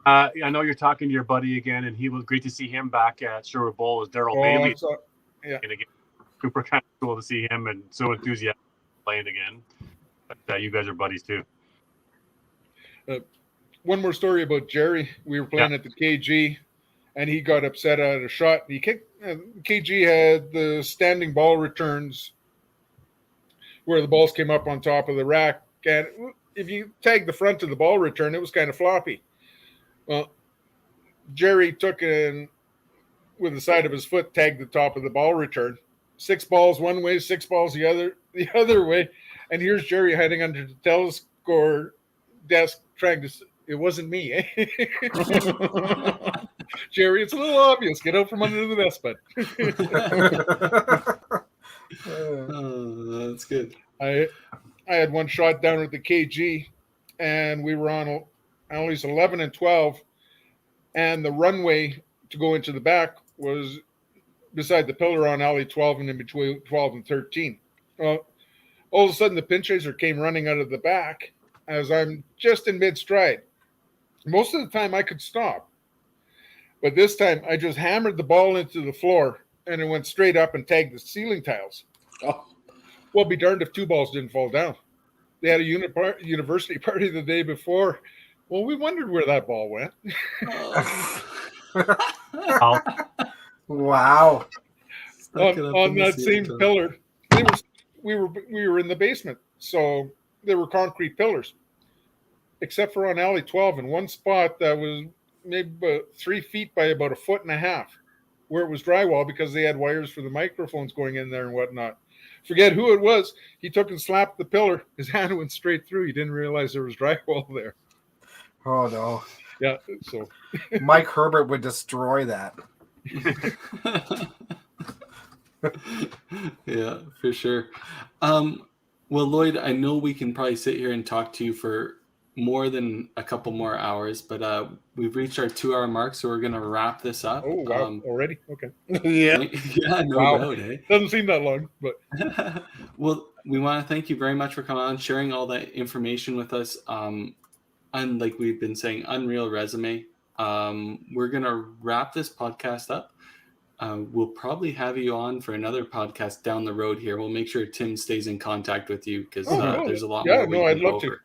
I know you're talking to your buddy again, and he was great to see him back at Sherwood Bowl as Daryl Bailey. Yeah. And again, super kind of cool to see him and so enthusiastic playing again. But you guys are buddies too. One more story about Jerry. We were playing at the KG, and he got upset at a shot. He kicked. KG had the standing ball returns where the balls came up on top of the rack, and if you tag the front of the ball return, it was kind of floppy. Well, Jerry took it with the side of his foot, tagged the top of the ball return. 6 balls one way, 6 balls the other way. And here's Jerry hiding under the telescore desk trying to. It wasn't me. Eh? Jerry, it's a little obvious. Get out from under the vest, bud. Oh, that's good. I had one shot down at the KG, and we were on alleys 11 and 12, and the runway to go into the back was beside the pillar on alley 12 and in between 12 and 13. All of a sudden, the pin chaser came running out of the back as I'm just in mid-stride. Most of the time, I could stop. But this time, I just hammered the ball into the floor, and it went straight up and tagged the ceiling tiles. Oh. Well, be darned if 2 balls didn't fall down. They had a university party the day before. Well, we wondered where that ball went. Wow. On that same pillar, we were in the basement, so there were concrete pillars, except for on alley 12 in one spot that was maybe about 3 feet by about 1.5 feet, where it was drywall because they had wires for the microphones going in there and whatnot. Forget who it was. He took and slapped the pillar. His hand went straight through. He didn't realize there was drywall there. Oh no! Yeah. So Mike Herbert would destroy that. Yeah, for sure. Well, Lloyd, I know we can probably sit here and talk to you for more than a couple more hours, but we've reached our 2-hour mark, so we're going to wrap this up. oh wow, already? Okay. Yeah. Yeah, no Wow. doubt, eh? Doesn't seem that long, but Well, we want to thank you very much for coming on, sharing all that information with us. And like we've been saying, unreal resume. We're going to wrap this podcast up. We'll probably have you on for another podcast down the road here. We'll make sure Tim stays in contact with you because there's a lot more. I'd love to.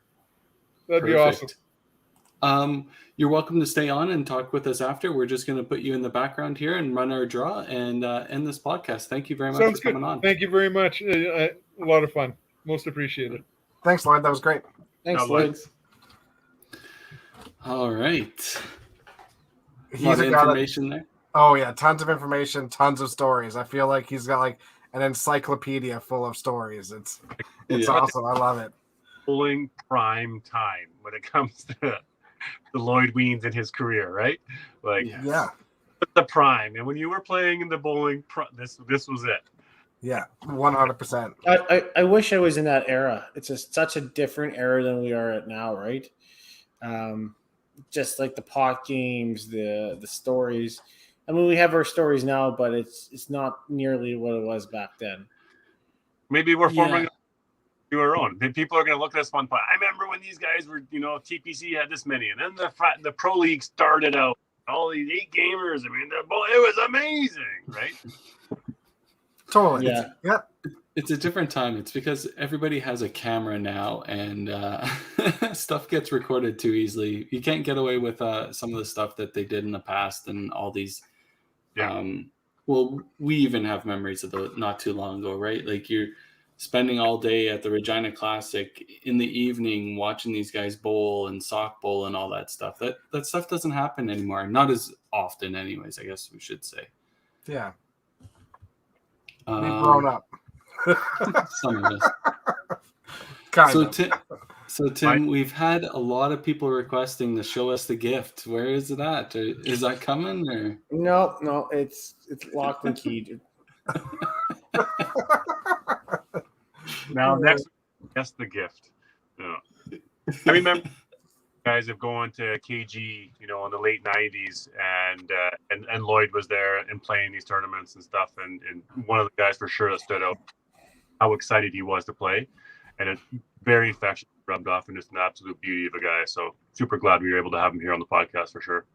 That'd be awesome. You're welcome to stay on and talk with us after. We're just going to put you in the background here and run our draw and end this podcast. Thank you very much for coming on. Thank you very much. A lot of fun. Most appreciated. Thanks, Lloyd. That was great. Thanks, Lloyd. All right. He's A lot of a guy information there. Oh yeah, tons of information, tons of stories. I feel like he's got like an encyclopedia full of stories. It's awesome. I love it. Bowling prime time when it comes to the Lloyd Wiens in his career, right? Like yeah, the prime. And when you were playing in the bowling, this was it. Yeah, 100%. I wish I was in that era. It's such a different era than we are at now, right? Just like the pot games, the stories. I mean, we have our stories now, but it's not nearly what it was back then. Maybe we're forming our own. People are going to look at us one point. I remember when these guys were, TPC had this many, and then the pro league started out. All these 8 gamers. I mean, it was amazing, right? Totally. Yeah. It's a different time. It's because everybody has a camera now, and stuff gets recorded too easily. You can't get away with some of the stuff that they did in the past, and all these. Well, we even have memories of those not too long ago, right? Like you're spending all day at the Regina Classic in the evening watching these guys bowl and sock bowl and all that stuff. That stuff doesn't happen anymore. Not as often, anyways. I guess we should say. Yeah. We've grown up. Some of us. So Tim, we've had a lot of people requesting to show us the gift. Where is it at? Is that coming or? No, it's locked and keyed. Now next, guess the gift. I remember guys of going to KG, in the late '90s, and Lloyd was there and playing these tournaments and stuff. And one of the guys for sure that stood out, how excited he was to play, and it very affectionate, rubbed off, and just an absolute beauty of a guy. So super glad we were able to have him here on the podcast for sure.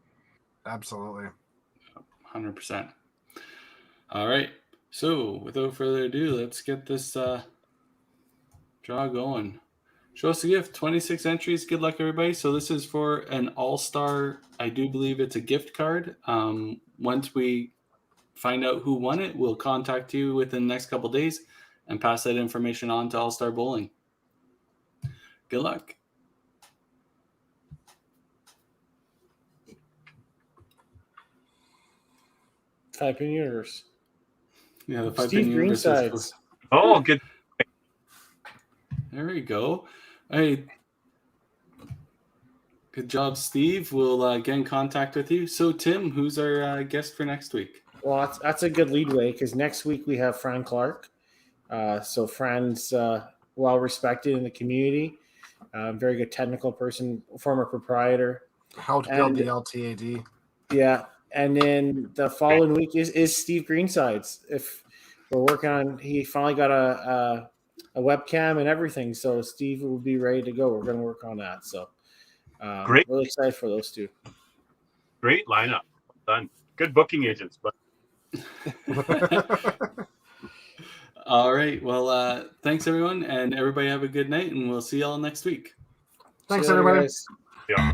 Absolutely, 100%. All right. So without further ado, let's get this draw going. Show us the gift. 26 entries. Good luck, everybody. So this is for an all-star. I do believe it's a gift card. Once we find out who won it, we'll contact you within the next couple of days and pass that information on to All-Star Bowling. Good luck. Type in yours. Yeah, the 5 Steve Greensides. Oh, good. There we go. Hey, good job, Steve. We'll get in contact with you. So, Tim, who's our guest for next week? Well, that's a good leadway because next week we have Fran Clark. So Fran's well respected in the community. Very good technical person, former proprietor. Helped build the LTAD. Yeah. And then the following week is Steve Greensides. If we're working on, he finally got a webcam and everything. So Steve will be ready to go. We're going to work on that. So great. Really excited for those two. Great lineup. Well done. Good booking agents. But all right. Well, thanks everyone, and everybody have a good night, and we'll see y'all next week. Thanks, everybody. Guys. yeah.